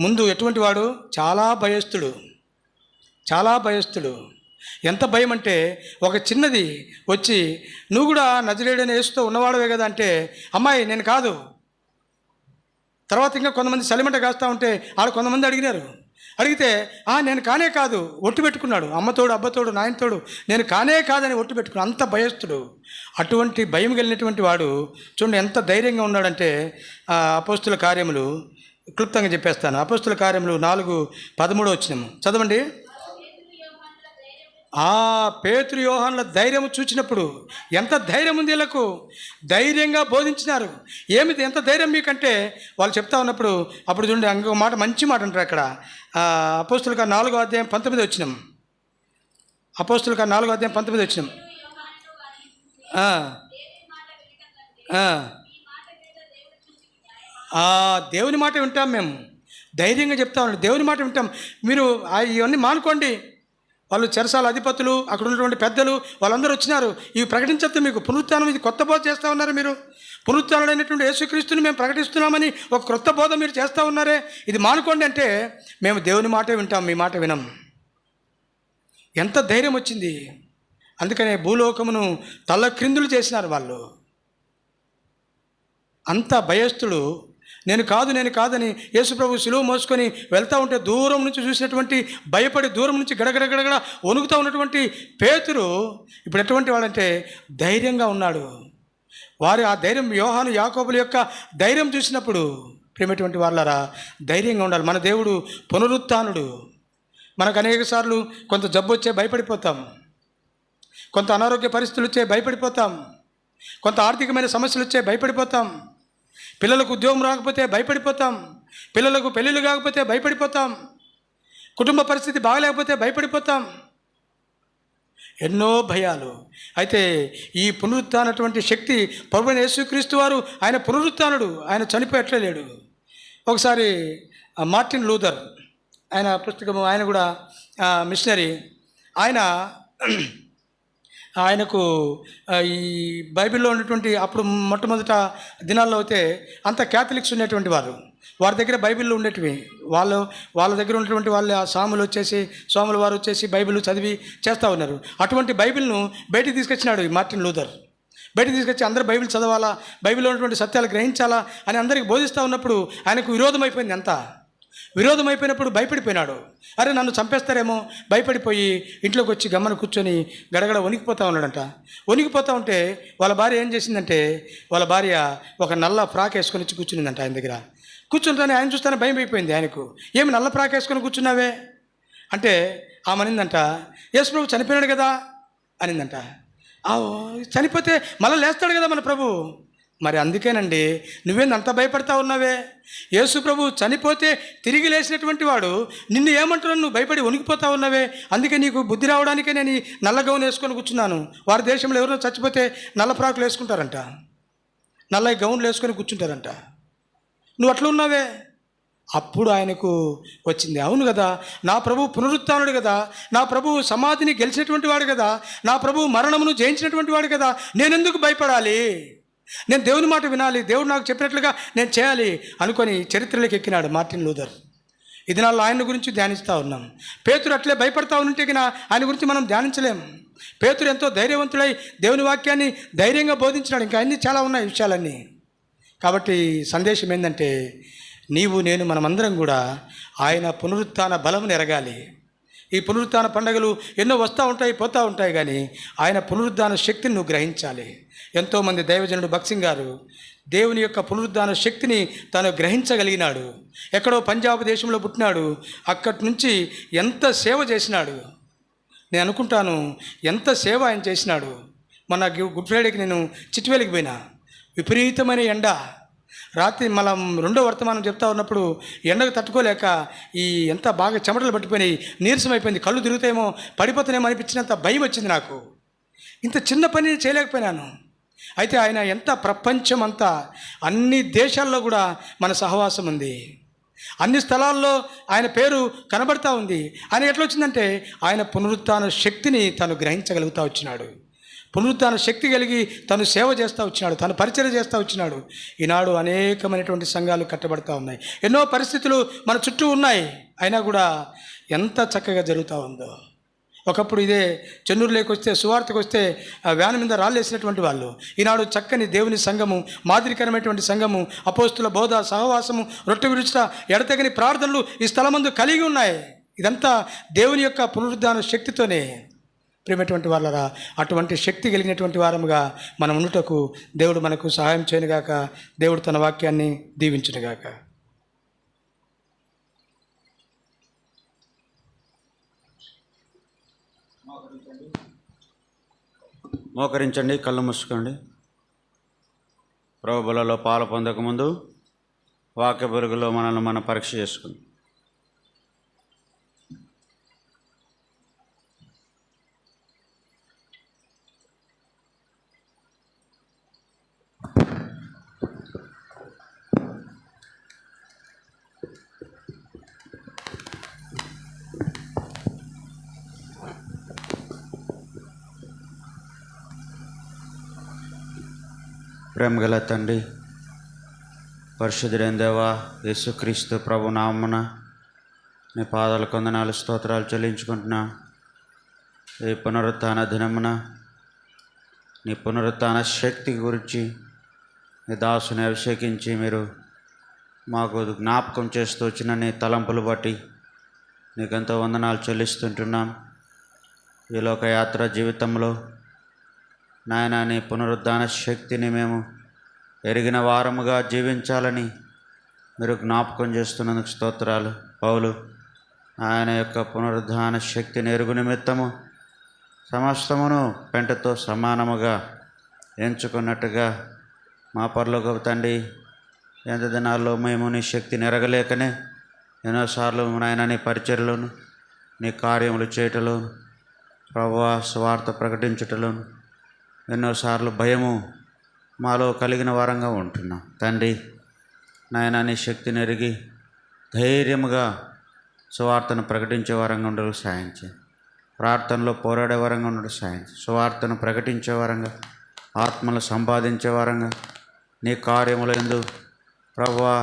ముందు ఎటువంటి వాడు? చాలా భయస్థుడు. ఎంత భయం అంటే ఒక చిన్నది వచ్చి నువ్వు కూడా నజరేయుడైన యేసుతో ఉన్నవాడవే కదా అంటే, అమ్మాయి నేను కాదు. తర్వాత ఇంకా కొంతమంది సలిమంట కాస్తూ ఉంటే కొంతమంది అడిగితే నేను కానే కాదు ఒట్టు పెట్టుకున్నాడు. అమ్మతోడు, అబ్బతోడు, నాయనతోడు నేను కానే కాదని ఒట్టు పెట్టుకున్నాడు. అంత భయస్థుడు. అటువంటి భయం కలిగినటువంటి వాడు చూడండి ఎంత ధైర్యంగా ఉన్నాడంటే అపోస్తుల కార్యములు క్లుప్తంగా చెప్పేస్తాను. అపోస్తుల కార్యములు 4:13 చదవండి. పేతురు యోహానుల ధైర్యం చూచినప్పుడు ఎంత ధైర్యం ఉంది వీళ్ళకు. ధైర్యంగా బోధించినారు. ఎంత ధైర్యం మీకంటే వాళ్ళు చెప్తా ఉన్నప్పుడు అప్పుడు చూడండి ఇంకొక మాట, మంచి మాట అంటారు అక్కడ. అపోస్తుల 4:19 అపోస్తుల 4:19 దేవుని మాట వింటాం మేము. ధైర్యంగా చెప్తా ఉన్నాం, దేవుని మాట వింటాం. మీరు ఇవన్నీ మానుకోండి. వాళ్ళు చెరసాల అధిపతులు, అక్కడ ఉన్నటువంటి పెద్దలు వాళ్ళందరూ వచ్చినారు. ఇవి ప్రకటించద్దు, మీకు పునరుత్థానం ఇది కొత్త బోధ చేస్తూ ఉన్నారు. మీరు పునరుత్థానుడైనటువంటి యేసుక్రీస్తుని మేము ప్రకటిస్తున్నామని ఒక కొత్త బోధ మీరు చేస్తూ ఉన్నారే, ఇది మానుకోండి అంటే మేము దేవుని మాటే వింటాం, మీ మాట వినం. ఎంత ధైర్యం వచ్చింది. అందుకనే భూలోకమును తల్లక్రిందులు చేసినారు వాళ్ళు. అంత భయస్థుడు. నేను కాదని యేసుప్రభు శిలువ మోసుకొని వెళ్తూ ఉంటే దూరం నుంచి చూసినటువంటి భయపడి దూరం నుంచి గడగడ వణుకుతూ ఉన్నటువంటి పేతురు ఇప్పుడు ఎటువంటి వాడంటే ధైర్యంగా ఉన్నాడు. వారి ఆ ధైర్యం, యోహాను యాకోబుల యొక్క ధైర్యం చూసినప్పుడు ప్రేమటువంటి వాళ్ళారా ధైర్యంగా ఉండాలి. మన దేవుడు పునరుత్థానుడు. మనకు అనేక సార్లు కొంత జబ్బు వచ్చే భయపడిపోతాం, కొంత అనారోగ్య పరిస్థితులు వచ్చే భయపడిపోతాం, కొంత ఆర్థికమైన సమస్యలు వచ్చే భయపడిపోతాం, పిల్లలకు ఉద్యోగం రాకపోతే భయపడిపోతాం, పిల్లలకు పెళ్ళిళ్ళు కాకపోతే భయపడిపోతాం, కుటుంబ పరిస్థితి బాగలేకపోతే భయపడిపోతాం. ఎన్నో భయాలు. అయితే ఈ పునరుత్థానటువంటి శక్తి ప్రభువైన యేసుక్రీస్తు వారు ఆయన పునరుత్థానుడు. ఆయన చనిపోయట్లే లేడు. ఒకసారి మార్టిన్ లూథర్ ఆయన పుస్తకము, ఆయన కూడా మిషనరీ. ఆయనకు ఈ బైబిల్లో ఉన్నటువంటి అప్పుడు మొట్టమొదట దినాల్లో అయితే అంత క్యాథలిక్స్ ఉండేటువంటి వారి దగ్గర బైబిల్లో ఉండేటివి. వాళ్ళ దగ్గర ఉన్నటువంటి వాళ్ళు స్వాముల వారు వచ్చేసి బైబిల్ చదివి చేస్తూ ఉన్నారు. అటువంటి బైబిల్ను బయటికి తీసుకొచ్చినాడు ఈ మార్టిన్ లూథర్. బయటికి తీసుకొచ్చి అందరూ బైబిల్ చదవాలా, బైబిల్లో ఉన్నటువంటి సత్యాలు గ్రహించాలా అని అందరికీ బోధిస్తూ ఉన్నప్పుడు ఆయనకు విరోధమైపోయింది. అంతా విరోధమైపోయినప్పుడు భయపడిపోయినాడు. అరే నన్ను చంపేస్తారేమో భయపడిపోయి ఇంట్లోకి వచ్చి గమ్మన కూర్చొని గడగడ వణికిపోతూ ఉన్నాడంట. వణికిపోతూ ఉంటే వాళ్ళ భార్య ఏం చేసిందంటే, వాళ్ళ భార్య ఒక నల్ల ఫ్రాక్ వేసుకొని వచ్చి కూర్చునిందంట ఆయన దగ్గర. కూర్చుంటానే ఆయన చూస్తానే భయం అయిపోయింది ఆయనకు. ఏమి నల్ల ఫ్రాక్ వేసుకొని కూర్చున్నావే అంటే ఆమెనిందంట, యేసుప్రభు చనిపోయాడు కదా అనిందంట. చనిపోతే మళ్ళీ లేస్తాడు కదా మన ప్రభు. మరి అందుకేనండి నువ్వేంది అంత భయపడతా ఉన్నావే? యేసుప్రభు చనిపోతే తిరిగి లేచినటువంటి వాడు నిన్ను ఏమంటున్నావు? నువ్వు భయపడి వణికిపోతా ఉన్నావే. అందుకే నీకు బుద్ధి రావడానికే నేను ఈ నల్ల గౌన్ వేసుకొని కూర్చున్నాను. వారి దేశంలో ఎవరైనా చచ్చిపోతే నల్ల ఫ్రాకులు వేసుకుంటారంట, నల్ల గౌన్లు వేసుకొని కూర్చుంటారంట. నువ్వు అట్లా ఉన్నావే. అప్పుడు ఆయనకు వచ్చింది, అవును కదా, నా ప్రభు పునరుత్థానుడు కదా, నా ప్రభు సమాధిని గెలిచినటువంటి వాడు కదా, నా ప్రభు మరణమును జయించినటువంటి వాడు కదా, నేనెందుకు భయపడాలి? నేను దేవుని మాట వినాలి, దేవుడు నాకు చెప్పినట్లుగా నేను చేయాలి అనుకొని చరిత్రలోకి ఎక్కినాడు మార్టిన్ లూథర్. ఈ దినాల్లో ఆయన గురించి ధ్యానిస్తూ ఉన్నాం. పేతురు అట్లే భయపడతా ఉంటే కన్నా ఆయన గురించి మనం ధ్యానించలేం. పేతురు ఎంతో ధైర్యవంతుడై దేవుని వాక్యాన్ని ధైర్యంగా బోధించినాడు. ఇంకా అన్నీ చాలా ఉన్నాయి విషయాలన్నీ. కాబట్టి సందేశం ఏంటంటే, నీవు నేను మనమందరం కూడా ఆయన పునరుత్థాన బలమును ఎరగాలి. ఈ పునరుత్థాన పండుగలు ఎన్నో వస్తూ ఉంటాయి, పోతూ ఉంటాయి, కానీ ఆయన పునరుద్ధాన శక్తిని నువ్వు గ్రహించాలి. ఎంతోమంది దైవజనుడు భక్సింగ్ గారు దేవుని యొక్క పునరుద్ధాన శక్తిని తాను గ్రహించగలిగినాడు. ఎక్కడో పంజాబ్ దేశంలో పుట్టినాడు, అక్కడి నుంచి ఎంత సేవ చేసినాడు. నేను అనుకుంటాను ఎంత సేవ ఆయన చేసినాడు. మొన్న గుడ్ ఫ్రైడేకి నేను చిట్వేలికి పోయినా, విపరీతమైన ఎండ, రాత్రి మళ్ళా రెండో వర్తమానం చెప్తా ఉన్నప్పుడు ఎండకు తట్టుకోలేక ఎంత బాగా చెమటలు పట్టిపోయినాయి, నీరసం అయిపోయింది, కళ్ళు తిరుగుతాయేమో, పడిపోతానేమో అనిపించినంత భయం వచ్చింది నాకు. ఇంత చిన్న పని చేయలేకపోయినాను. అయితే ఆయన ఎంత ప్రపంచం అంతా అన్ని దేశాల్లో కూడా మన సహవాసం ఉంది, అన్ని స్థలాల్లో ఆయన పేరు కనబడతా ఉంది. ఆయన ఎట్లా వచ్చిందంటే ఆయన పునరుత్థాన శక్తిని తను గ్రహించగలుగుతూ వచ్చినాడు. పునరుత్థాన శక్తి కలిగి తను సేవ చేస్తూ వచ్చినాడు, తను పరిచయం చేస్తూ వచ్చినాడు. ఈనాడు అనేకమైనటువంటి సంఘాలు కట్టబడతా ఉన్నాయి, ఎన్నో పరిస్థితులు మన చుట్టూ ఉన్నాయి, అయినా కూడా ఎంత చక్కగా జరుగుతూ ఉందో. ఒకప్పుడు ఇదే చెన్నూరులోకి వస్తే, సువార్తకు వస్తే వ్యాన్ మీద రాళ్ళేసినటువంటి వాళ్ళు ఈనాడు చక్కని దేవుని సంఘము, మాదిరికరమైనటువంటి సంఘము, అపోస్తుల బోధ, సహవాసము, రొట్టె విరుచుట, ఎడతెగని ప్రార్థనలు ఈ స్థలమందు కలిగి ఉన్నాయి. ఇదంతా దేవుని యొక్క పునరుద్ధాన శక్తితోనే. ప్రియమైనటువంటి వాళ్ళరా, అటువంటి శక్తి కలిగినటువంటి వారముగా మనం ఉండుటకు దేవుడు మనకు సహాయం చేయనుగాక. దేవుడు తన వాక్యాన్ని దీవించునుగాక. మోకరించండి, కళ్ళు మూసుకోండి. ప్రభు బలలో పాలు పొందకముందు వాక్య బురుగులో మనల్ని మనం పరీక్ష చేసుకుందాం. ప్రేమగల తండ్రి, పరిశుద్ధుడైన దేవా, యేసుక్రీస్తు ప్రభు నామమున నీ పాదాల కొందనాలు స్తోత్రాలు చెల్లించుకుంటున్నా. ఈ పునరుత్థాన దినమున నీ పునరుత్థాన శక్తి గురించి నీ దాసుని అభిషేకించి మీరు మాకు జ్ఞాపకం చేస్తూ వచ్చిన నీ తలంపులు బట్టి నీకెంతో వందనాలు చెల్లిస్తుంటున్నాం. ఈ లోకయాత్ర జీవితంలో నాయన నీ పునరుద్ధాన శక్తిని మేము ఎరిగిన వారముగా జీవించాలని మీరు జ్ఞాపకం చేస్తున్నందుకు స్తోత్రాలు. పౌలు ఆయన యొక్క పునరుద్ధాన శక్తిని ఎరుగు నిమిత్తము సమస్తమును పెంటతో సమానముగా ఎంచుకున్నట్టుగా మా పరలోకపు తండ్రి, ఎంత దినాల్లో మేము నీ శక్తిని ఎరగలేకనే ఎన్నోసార్లు నాయన నీ పరిచర్యలోను, నీ కార్యములు చేయటలోను, ప్రభువా స్వార్థ ప్రకటించుటలోను ఎన్నోసార్లు భయము మాలో కలిగిన వారంగా ఉంటున్నాం. తండ్రి నాయన నీ శక్తిని ఎరిగి ధైర్యముగా సువార్తను ప్రకటించే వారంగా ఉండడం సాయం చేయి. ప్రార్థనలో పోరాడే వారంగా ఉండడం సాయం చేయి. సువార్తను ప్రకటించే వారంగా, ఆత్మలు సంపాదించే వారంగా, నీ కార్యముల యందు ప్రభువా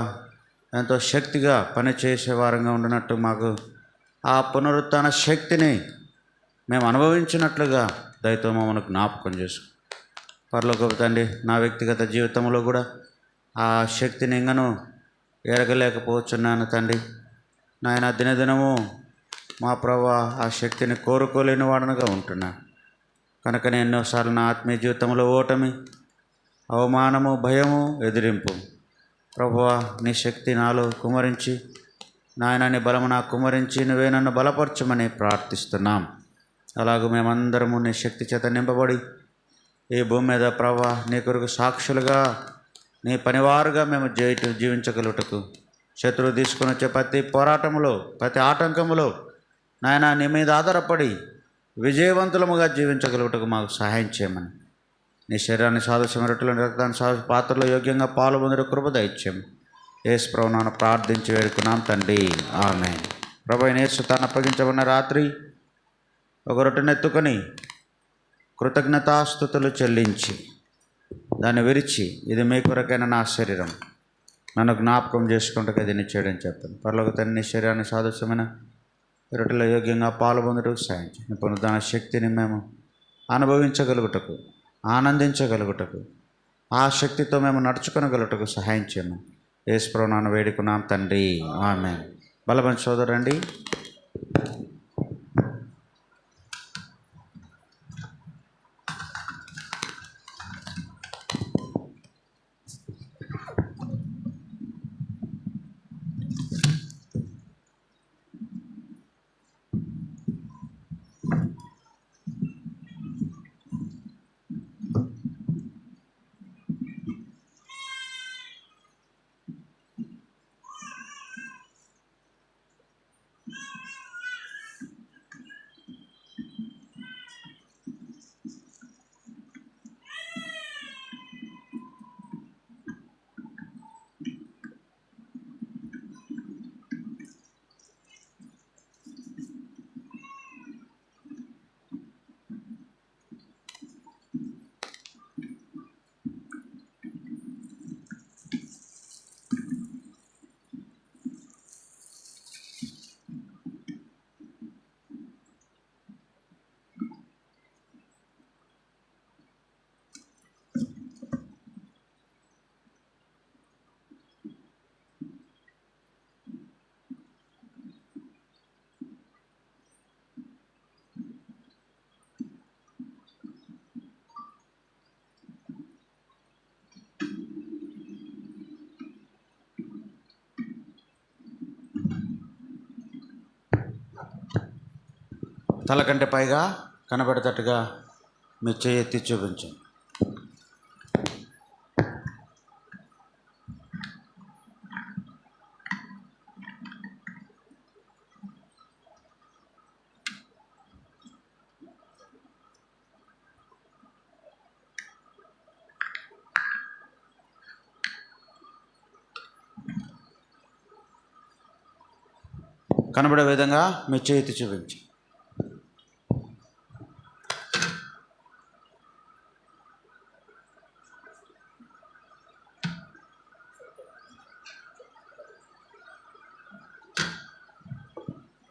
ఎంతో శక్తిగా పనిచేసే వారంగా ఉండినట్టు మాకు ఆ పునరుత్థాన శక్తిని మేము అనుభవించినట్లుగా దయతో మమ్మల్ని జ్ఞాపకం చేసుకో. పరలోకపు తండ్రి, నా వ్యక్తిగత జీవితంలో కూడా ఆ శక్తిని ఇంకను ఎరగలేకపోతున్నాను తండ్రి. నాయన దినదినము మా ప్రభువా ఆ శక్తిని కోరుకోలేని వాడనుగా ఉంటున్నాను. కనుక నేను ఎన్నోసార్లు నా ఆత్మీయ జీవితంలో ఓటమి, అవమానము, భయము, ఎదిరింపు ప్రభువా నీ శక్తి నాలో కుమరించి, నాయన నీ బలము నాకు కుమరించి నువ్వే నన్ను బలపరచమని ప్రార్థిస్తున్నాం. అలాగే మేమందరము నీ శక్తి చేత నింపబడి ఈ భూమి మీద ప్రభువా నీ కొరకు సాక్షులుగా, నీ పనివారుగా మేము జీవించగలుగుటకు, శత్రువు తీసుకుని వచ్చే ప్రతి పోరాటంలో, ప్రతి ఆటంకములో నాయన నీ మీద ఆధారపడి విజయవంతులముగా జీవించగలుగుటకు మాకు సహాయం చేయమని, నీ శరీరాన్ని సాదృశ్యం రొట్టెలను రక్తాన్ని సాధు పాత్రలో యోగ్యంగా పాలు పొందుట కృప దయచేయము. యేసు ప్రభువు నామమున ప్రార్థించి వేడుకున్నాం తండ్రి, ఆమేన్. ప్రభువైన యేసు తాను అప్పగించబడిన రాత్రి ఒక రొట్టెను ఎత్తుకొని కృతజ్ఞతాస్తుతులు చెల్లించి దాన్ని విరిచి, ఇది మీ కొరకైన నా శరీరం, నన్ను జ్ఞాపకం చేసుకుంటూ దీన్ని చేయడం చెప్పాను. పరలోక తండ్రి నీ శరీరాన్ని సాదృశ్యమైన రొట్టెలో యోగ్యంగా పాలు పొందుటకు సాయం చేయండి. పునరుద్ధాన శక్తిని మేము అనుభవించగలుగుటకు, ఆనందించగలుగుటకు, ఆ శక్తితో మేము నడుచుకొనగలుగుటకు సహాయం చేయము. యేసు ప్రభువు నామమున వేడుకున్నాం తండ్రి, ఆమేన్. బలమైన సోదరుడండి. తల కంటే పైగా కనబడేటట్టుగా మీ చెయ్యి ఎత్తి చూపించండి. కనబడే విధంగా మీ చెయ్యి ఎత్తి చూపించండి.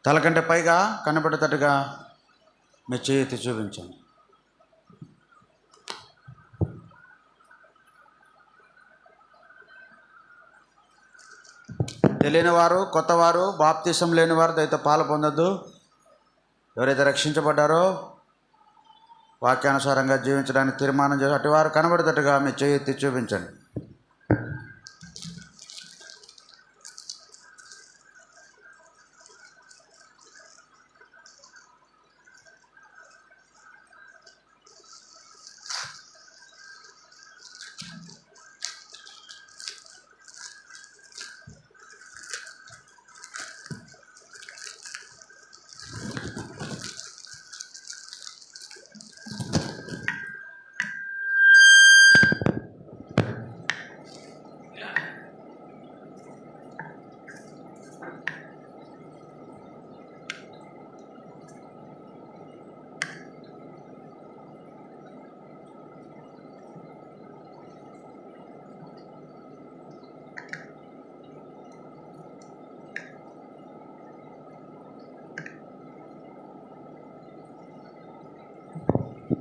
తల కంటే పైగా కనబడేటట్టుగా మీ చెయ్యి ఎత్తి చూపించండి. తెలియని వారు, కొత్తవారు, బాప్తీసం లేని వారు దయతో పాలు పొందొద్దు. ఎవరైతే రక్షించబడ్డారో వాక్యానుసారంగా జీవించడానికి తీర్మానం చేసి అటు వారు కనబడేటట్టుగా మీ చెయ్యి ఎత్తి చూపించండి.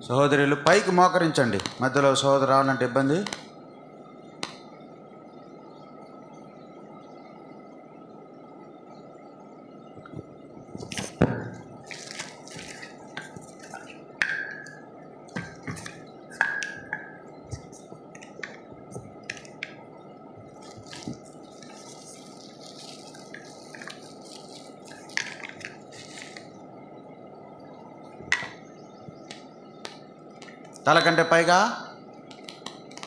సహోదరులు పైకి మోకరించండి. మధ్యలో సహోదరు రావాలంటే ఇబ్బంది. తల కంటే పైగా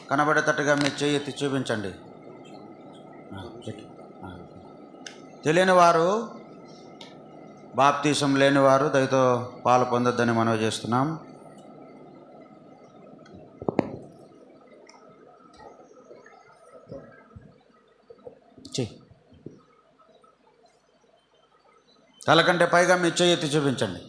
కనబడేటట్టుగా మీ చెయ్యి ఎత్తి చూపించండి. తెలియని వారు, బాప్తీసం లేని వారు దయతో పాలు పొందొద్దని మనవి చేస్తున్నాం. తల కంటే పైగా మీ చెయ్యి ఎత్తి చూపించండి.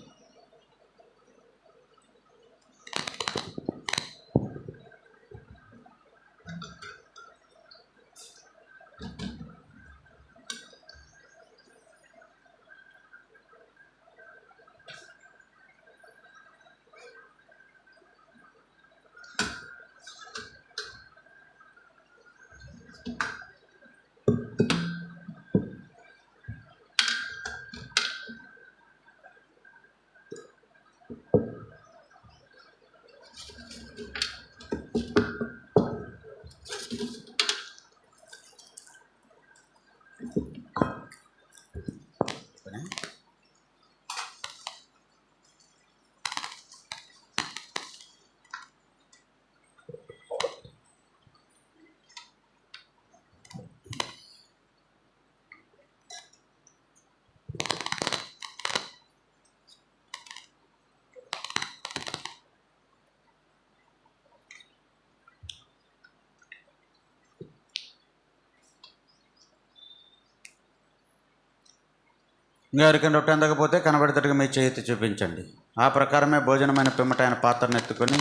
ఇంకా ఎవరికైనా రొట్టె అందకపోతే కనబడేటట్టుగా మీ చేతి చూపించండి. ఆ ప్రకారమే భోజనమైన పిమ్మట ఆయన పాత్రను ఎత్తుకొని,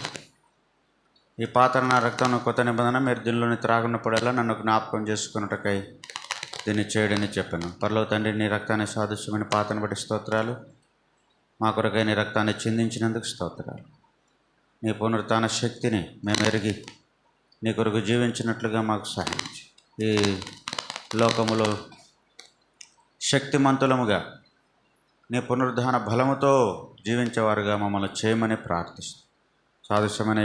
ఈ పాత్ర నా రక్తం కొత్త నిబంధన, మీరు దీనిలోని త్రాగున్నప్పుడల్లా నన్ను జ్ఞాపకం చేసుకున్నట్టుకై దీన్ని చేయడని చెప్పాను. పరలోక తండ్రి, నీ రక్తాన్ని సాదృశ్యమైన పాత్రను బట్టి స్తోత్రాలు. మా కొరకై నీ రక్తాన్ని చిందించినందుకు స్తోత్రాలు. నీ పునరుత్థాన శక్తిని మేము ఎరిగి నీ కొరకు జీవించినట్లుగా మాకు సహాయించి, ఈ లోకములో శక్తిమంతులముగా నీ పునరుద్ధాన బలముతో జీవించేవారుగా మమ్మల్ని చేయమని ప్రార్థిస్తాం. సాదృశ్యమైన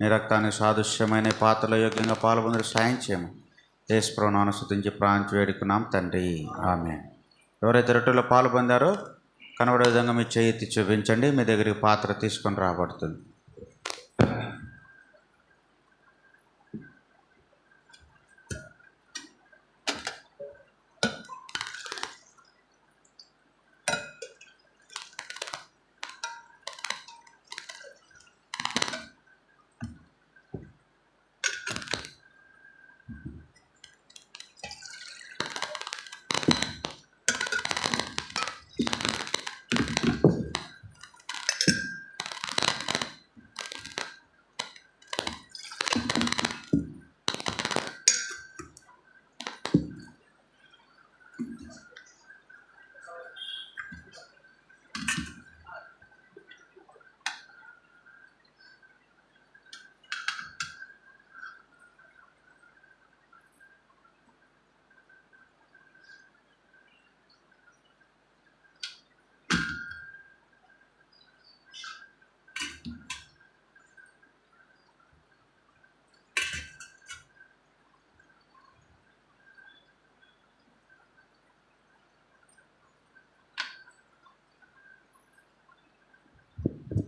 నీ రక్తానికి సాదృశ్యమైన పాత్రల యోగ్యంగా పాల్పొందరు సాయం చేయమని యేసుప్రభువును అనుసరించి ప్రార్థించి వేడుకున్నాం తండ్రి, ఆమేన్. ఎవరైతే రొట్టెలో పాలు పొందారో కనబడే విధంగా మీ చేయి ఎత్తి చూపించండి. మీ దగ్గరికి పాత్ర తీసుకొని రాబడుతుంది.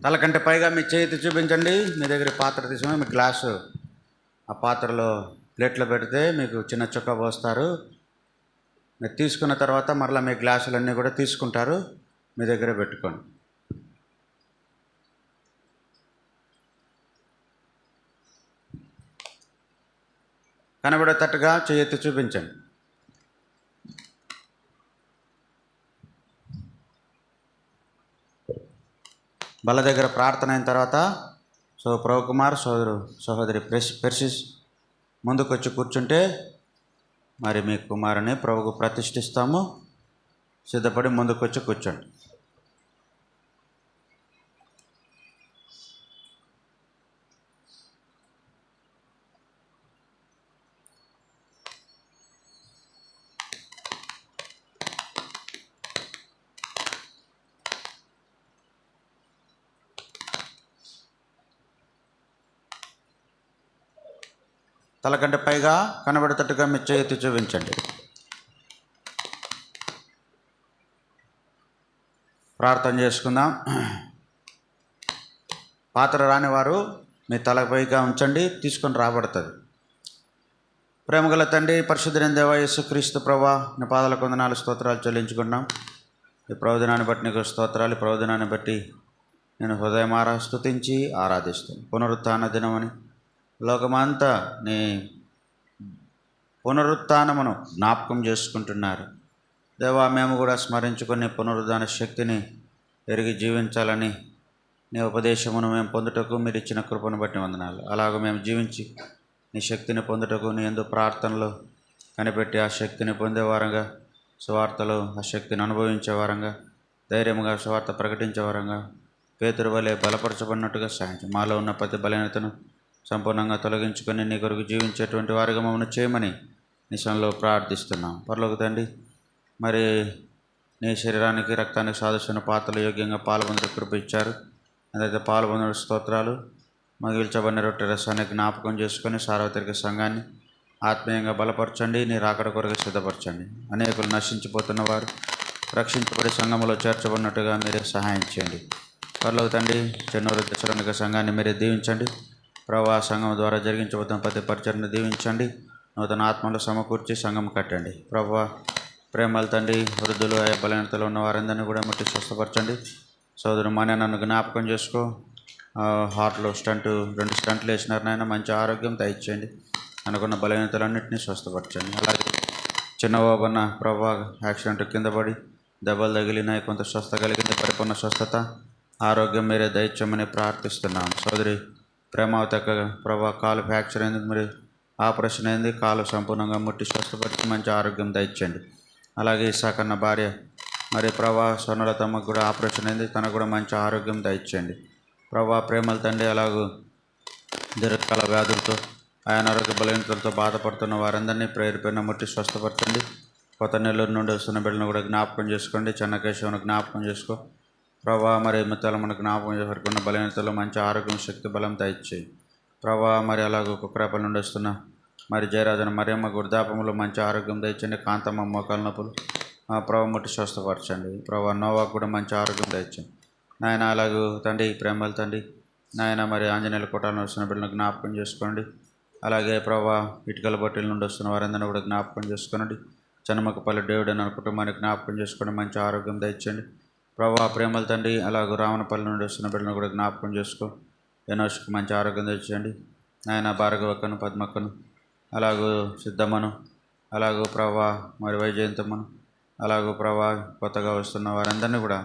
తలకంటే పైగా మీ చేతి చూపించండి. మీ దగ్గర పాత్ర తీసుకుని మీ గ్లాసు ఆ పాత్రలో ప్లేట్లో పెడితే మీకు చిన్న చుక్క పోస్తారు. మీరు తీసుకున్న తర్వాత మరలా మీ గ్లాసులన్నీ కూడా తీసుకుంటారు. మీ దగ్గర పెట్టుకోండి. కనబడేటట్టుగా చేతి చూపించండి. బల్ల దగ్గర ప్రార్థన అయిన తర్వాత ప్రభు కుమార్ సహోదరి పెర్సిస్ ముందుకు వచ్చి కూర్చుంటే మరి మీ కుమారుని ప్రభుకు ప్రతిష్ఠిస్తాము. సిద్ధపడి ముందుకు వచ్చి కూర్చోండి. తలకంటే పైగా కనబడేటట్టుగా మీ చేతి చూపించండి. ప్రార్థన చేసుకుందాం. పాత్ర రానివారు మీ తలపైగా ఉంచండి, తీసుకొని రాబడుతుంది. ప్రేమగల తండ్రి, పరిశుద్ధుడైన దేవా యేసుక్రీస్తు ప్రభువా, నీ పాదాలకు వందనాలు స్తోత్రాలు చెల్లించుకుంటున్నాం. ఈ ప్రవచనాన్ని బట్టి నీకు స్తోత్రాలు. ఈ ప్రవచనాన్ని బట్టి నేను హృదయమారా స్తుతించి ఆరాధిస్తాను. పునరుత్థాన దినమని లోకమంతా నీ పునరుత్థానమును జ్ఞాపకం చేసుకుంటున్నారు. దేవా, మేము కూడా స్మరించుకొని పునరుద్ధాన శక్తిని ఎరిగి జీవించాలని నీ ఉపదేశమును మేము పొందుటకు మీరు ఇచ్చిన కృపను బట్టి వందనాలు. అలాగ మేము జీవించి నీ శక్తిని పొందుటకు నీ యందు ప్రార్థనలో కనిపెట్టి ఆ శక్తిని పొందేవారంగా, సువార్తలో ఆ శక్తిని అనుభవించేవారంగా, ధైర్యంగా సువార్త ప్రకటించేవారంగా, పేతురు వలె బలపరచబడినట్టుగా సాయించు. మాలో ఉన్న ప్రతి బలహీనతను సంపూర్ణంగా తొలగించుకొని నీ కొరకు జీవించేటువంటి వారిగా మమ్మల్ని చేయమని నిశంలో ప్రార్థిస్తున్నాం. పరలోక తండ్రి, మరి నీ శరీరానికి రక్తానికి సాదృశ్యమైన పాత్రలు యోగ్యంగా పాల్పొందుట కృప ఇచ్చారు. అదైతే పాల్పొందిన స్తోత్రాలు. మగిల్చబడిన రొట్టె రసాన్ని జ్ఞాపకం చేసుకొని సార్వత్రిక సంఘాన్ని ఆత్మీయంగా బలపరచండి. నీ రాకడ కొరకు సిద్ధపరచండి. అనేకులు నశించిపోతున్న వారు రక్షించబడి సంఘంలో చేర్చబడినట్టుగా మీరే సహాయం చేయండి. పరలోక తండ్రి, చెన్నూరు దశరనిక సంఘాన్ని మీరే దీవించండి. ప్రభా, సంఘం ద్వారా జరిగించబోతున్న ప్రతి పరిచర్ని దీవించండి. నూతన ఆత్మలు సమకూర్చి సంఘం కట్టండి. ప్రభా, ప్రేమల తండ్రి, వృద్ధులు బలహీనతలు ఉన్న వారందరినీ కూడా ముట్టి స్వస్థపరచండి. సోదరు మానే నన్ను జ్ఞాపకం చేసుకో. హార్ట్లో 2 స్టంట్లు వేసినారు నాయన, మంచి ఆరోగ్యం దయచేయండి. అనుకున్న బలహీనతలన్నింటినీ స్వస్థపరచండి. అలాగే చిన్న బాబన్న ప్రభా యాక్సిడెంట్ కింద పడి దెబ్బలు తగిలినాయి, కొంత స్వస్థ కలిగింది. పరిపూర్ణ స్వస్థత ఆరోగ్యం మీరే దయచేయమని ప్రార్థిస్తున్నాం. సోదరి ప్రేమావతి ప్రభా కాలు ఫ్రాక్చర్ అయింది, మరి ఆపరేషన్ అయింది. కాలు సంపూర్ణంగా ముట్టి స్వస్థపరిచి మంచి ఆరోగ్యం దయచేయండి. అలాగే ఇసాకన్న భార్య మరి ప్రభా స్వర్ణలతమ్మకు కూడా ఆపరేషన్ అయింది, తనకు కూడా మంచి ఆరోగ్యం దయచేయండి. ప్రభా ప్రేమల తండ్రి, అలాగూ దీర్ఘకాల వ్యాధులతో అనారోగ్య బలహీనతలతో బాధపడుతున్న వారందరినీ ప్రేరేపణ ముట్టి స్వస్థపరచండి. కొత్త నెల్లూరు నుండి వస్తున్న బిడ్డను కూడా జ్ఞాపకం చేసుకోండి. చెన్నకేశవను జ్ఞాపకం చేసుకో ప్రభా. మరి మిత్తాలు మనకు జ్ఞాపకం చేసుకున్న బలహీనతలో మంచి ఆరోగ్యం, శక్తి, బలం దయచేయి ప్రభా. మరి అలాగూ కుక్కరాపల్లి నుండి వస్తున్న మరి జయరాజన మరియమ్మ వృద్ధాపంలో మంచి ఆరోగ్యం దయచేయండి. కాంతమ్మ మోకాల నొప్పులు ప్రభు ముట్టి స్వస్థపరచండి. ప్రభు నోవాకు కూడా మంచి ఆరోగ్యం తెచ్చండి నాయన. అలాగూ తండ్రి ప్రేమల తండ్రి నాయన మరి ఆంజనేయుల కోటాలను వస్తున్న బిడ్డలను జ్ఞాపకం చేసుకోండి. అలాగే ప్రభు ఇటుకల బొట్టెల నుండి వస్తున్న వారందరినీ కూడా జ్ఞాపకం చేసుకోండి. చెన్నమక్కపల్లి డేవిడ్ అన్న కుటుంబానికి జ్ఞాపకం చేసుకోండి, మంచి ఆరోగ్యం తెచ్చండి. ప్రభు ప్రేమల తండ్రి అలాగూ రావణపల్లి నుండి వస్తున్న బిడ్డలను కూడా జ్ఞాపకం చేసుకో, ఎనోష్కి మంచి ఆరోగ్యం తెచ్చండి నాయన. భార్గవక్కను పద్మక్కను అలాగూ సిద్ధమ్మను అలాగూ ప్రభా మరి వైజయంతమ్మను అలాగూ ప్రభా కొత్తగా వస్తున్న వారందరినీ కూడా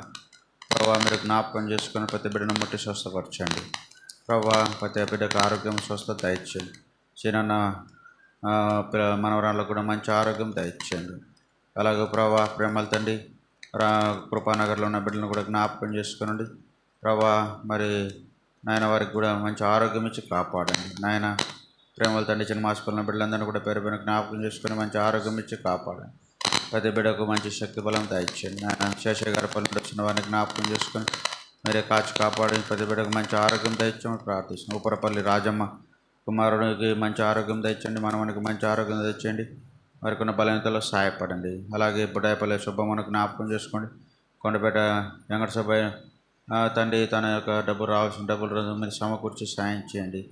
ప్రభా మీరు జ్ఞాపకం చేసుకుని ప్రతి బిడ్డను ముట్టి స్వస్థపరచండి. ప్రభా ప్రతి బిడ్డకు ఆరోగ్యం స్వస్థత దయచేయండి. చిన్న మనవరాళ్ళకు కూడా మంచి ఆరోగ్యం దయచేయండి. అలాగే ప్రభా ప్రేమల తండ్రి కృపానగర్లో ఉన్న బిడ్డలను కూడా జ్ఞాపకం చేసుకునండి. ప్రభా మరి నాయన వారికి కూడా మంచి ఆరోగ్యం ఇచ్చి కాపాడండి నాయన. ప్రేమల తండ్రి చిన్న మాసిపల్లిన బిడ్డలందరినీ కూడా పేరు పైన జ్ఞాపకం చేసుకుని మంచి ఆరోగ్యం ఇచ్చి కాపాడండి. ప్రతి బిడ్డకు మంచి శక్తి బలం దయచేయండి నాయన. శేషయ్య గారి పల్లి వచ్చిన వారిని జ్ఞాపకం చేసుకొని మీరే కాచి కాపాడి ప్రతి బిడ్డకు మంచి ఆరోగ్యం దయచేయమని ప్రార్థిస్తున్నాం. ఉపరపల్లి రాజమ్మ కుమారుడికి మంచి ఆరోగ్యం తెచ్చండి, మనవనికి మంచి ఆరోగ్యం తెచ్చండి, వారికి ఉన్న బలహీనతలో సహాయపడండి. అలాగే బుడాయపల్లి సుబ్బమ్మను జ్ఞాపకం చేసుకోండి. కొండపేట వెంకట సుబ్బయ్య తండ్రి తన యొక్క రావాల్సిన డబ్బులు మీరు సమకూర్చి సాయం చేయండి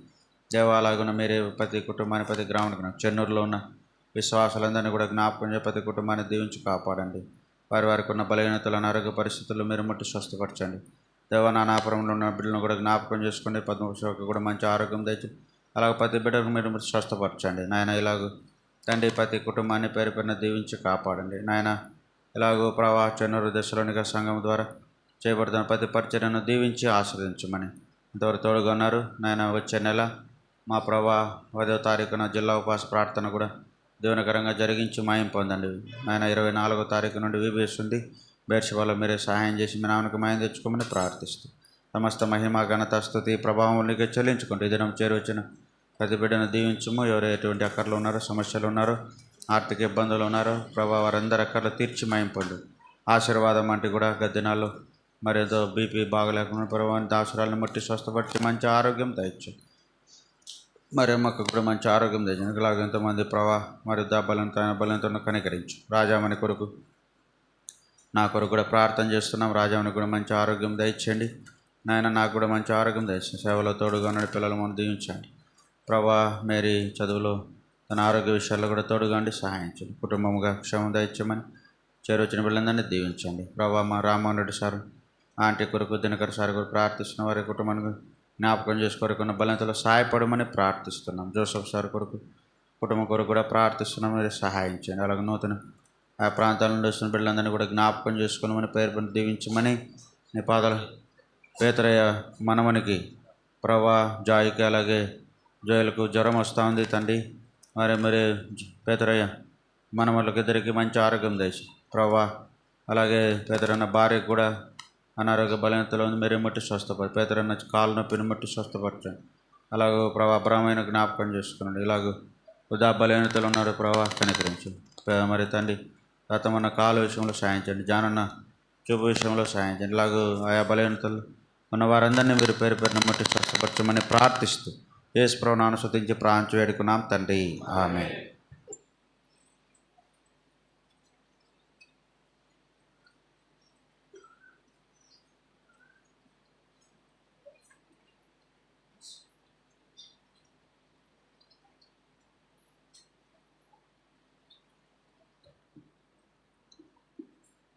దేవా. అలాగున్న మీరే ప్రతి కుటుంబాన్ని ప్రతి గ్రామానికి చెన్నూరులో ఉన్న విశ్వాసాలందరినీ కూడా జ్ఞాపకం చేసి ప్రతి కుటుంబాన్ని దీవించి కాపాడండి. వారికి ఉన్న బలహీనతలను ఆరోగ్య పరిస్థితుల్లో మీరు ముట్టి స్వస్థపరచండి దేవా. నానాపురంలో ఉన్న బిడ్డలను కూడా జ్ఞాపకం చేసుకోండి. పద్మభూషకు కూడా మంచి ఆరోగ్యం తెచ్చి అలాగే ప్రతి బిడ్డకు మీరు స్వస్థపరచండి నాయన. ఇలాగూ తండ్రి ప్రతి కుటుంబాన్ని పేరు పేరున దీవించి కాపాడండి నాయన. ఇలాగూ ప్రభా చెన్నూరు దశలోనిక సంఘం ద్వారా చేయబడుతున్న ప్రతి పరిచర్యను దీవించి ఆస్వాదించమని ఇంతవరకు తోడుగా ఉన్నారు నాయన. వచ్చే నెల మా ప్రభా 10వ తారీఖున జిల్లా ఉపవాస ప్రార్థన కూడా దేవునికరంగా జరిగించి మాయం పొందండి నాయన. 24వ తారీఖు నుండి వీబీఎస్ ఉంది. బేర్షబాలో మీరే సహాయం చేసి మీ నామకు మాయం తెచ్చుకోమని ప్రార్థిస్తూ సమస్త మహిమ ఘనత స్తుతి ప్రభావం నీకే చెల్లించుకుంటూ ఈ దినం చేరువచ్చిన ప్రతి బిడ్డను దీవించము. ఎవరు ఎటువంటి అక్కర్లు ఉన్నారో సమస్యలు ఉన్నారో ఆర్థిక ఇబ్బందులు ఉన్నారో ప్రభావ వారందరి అక్కర్లు తీర్చి మాయం పొందు. ఆశీర్వాదం అంటే కూడా గద్దినాలు మరి ఏదో బీపీ బాగలేకుండా ప్రభావాన్ని అవసరాలను ముట్టి స్వస్థపరిచి మంచి ఆరోగ్యం తెచ్చు. మరి అమ్మకు కూడా మంచి ఆరోగ్యం తెచ్చు. ఇలాగ ఎంతోమంది ప్రభా మరి బలంతో కనికరించు. రాజామణి కొరకు నా కొరకు కూడా ప్రార్థన చేస్తున్నాం. రాజామణి కూడా మంచి ఆరోగ్యం దయచేయండి నాయన. నాకు కూడా మంచి ఆరోగ్యం దయచేయండి. సేవలో తోడుగా ఉన్న పిల్లలు మనం దీవించండి ప్రభా. మేరీ చదువులో తన ఆరోగ్య విషయాల్లో కూడా తోడుగాండి సహాయం చేయండి. కుటుంబంగా క్షేమం దయచేయమని చేరొచ్చిన పిల్లలందరినీ దీవించండి ప్రభా. మా రామ్మోహన్ రెడ్డి సార్ ఆంటీ కొరకు దినకర్ సార్ కొరకు ప్రార్థిస్తున్న వారి కుటుంబానికి జ్ఞాపకం చేసుకోరుకున్న బలంతో సహాయపడమని ప్రార్థిస్తున్నాం. జోసఫ్ సార్ కొరకు కుటుంబం కొరకు కూడా ప్రార్థిస్తున్నాం, మీరు సహాయం చేయండి. అలాగే నూతన ఆ ప్రాంతాల నుండి వస్తున్న బిడ్డలందరినీ కూడా జ్ఞాపకం చేసుకోమని పేరు దీవించమని నీ పాదాల పేతరయ్య మనమనికి ప్రభా జాయికి అలాగే జోయలకు జ్వరం వస్తూ ఉంది తండ్రి. మరి పేతరయ్య మనమలకు ఇద్దరికి మంచి ఆరోగ్యం తెచ్చి ప్రభా. అలాగే పేదరన్న భార్యకు కూడా అనారోగ్య బలహీనతలో ఉంది, మీరే ముట్టి స్వస్థపడి పేదరన్న కాలు నొప్పిని ముట్టి స్వస్థపరచండి. అలాగే ప్రభా బ్రాహ్మణ జ్ఞాపకం చేసుకున్నాడు. ఇలాగ వృధా బలహీనతలు ఉన్నారు ప్రభా కనికరించు. మరి తండ్రి గతమన్న కాలు విషయంలో సాయించండి, జానన్న చూపు విషయంలో సాయించండి. ఇలాగూ ఆయా బలహీనతలు ఉన్న వారందరినీ మీరు పేరు పేరున ముట్టి స్వస్థపరచమని ప్రార్థిస్తూ యేసు ప్రభువును అనుసరించి ప్రార్థించి వేడుకున్నాం తండ్రి, ఆమేన్.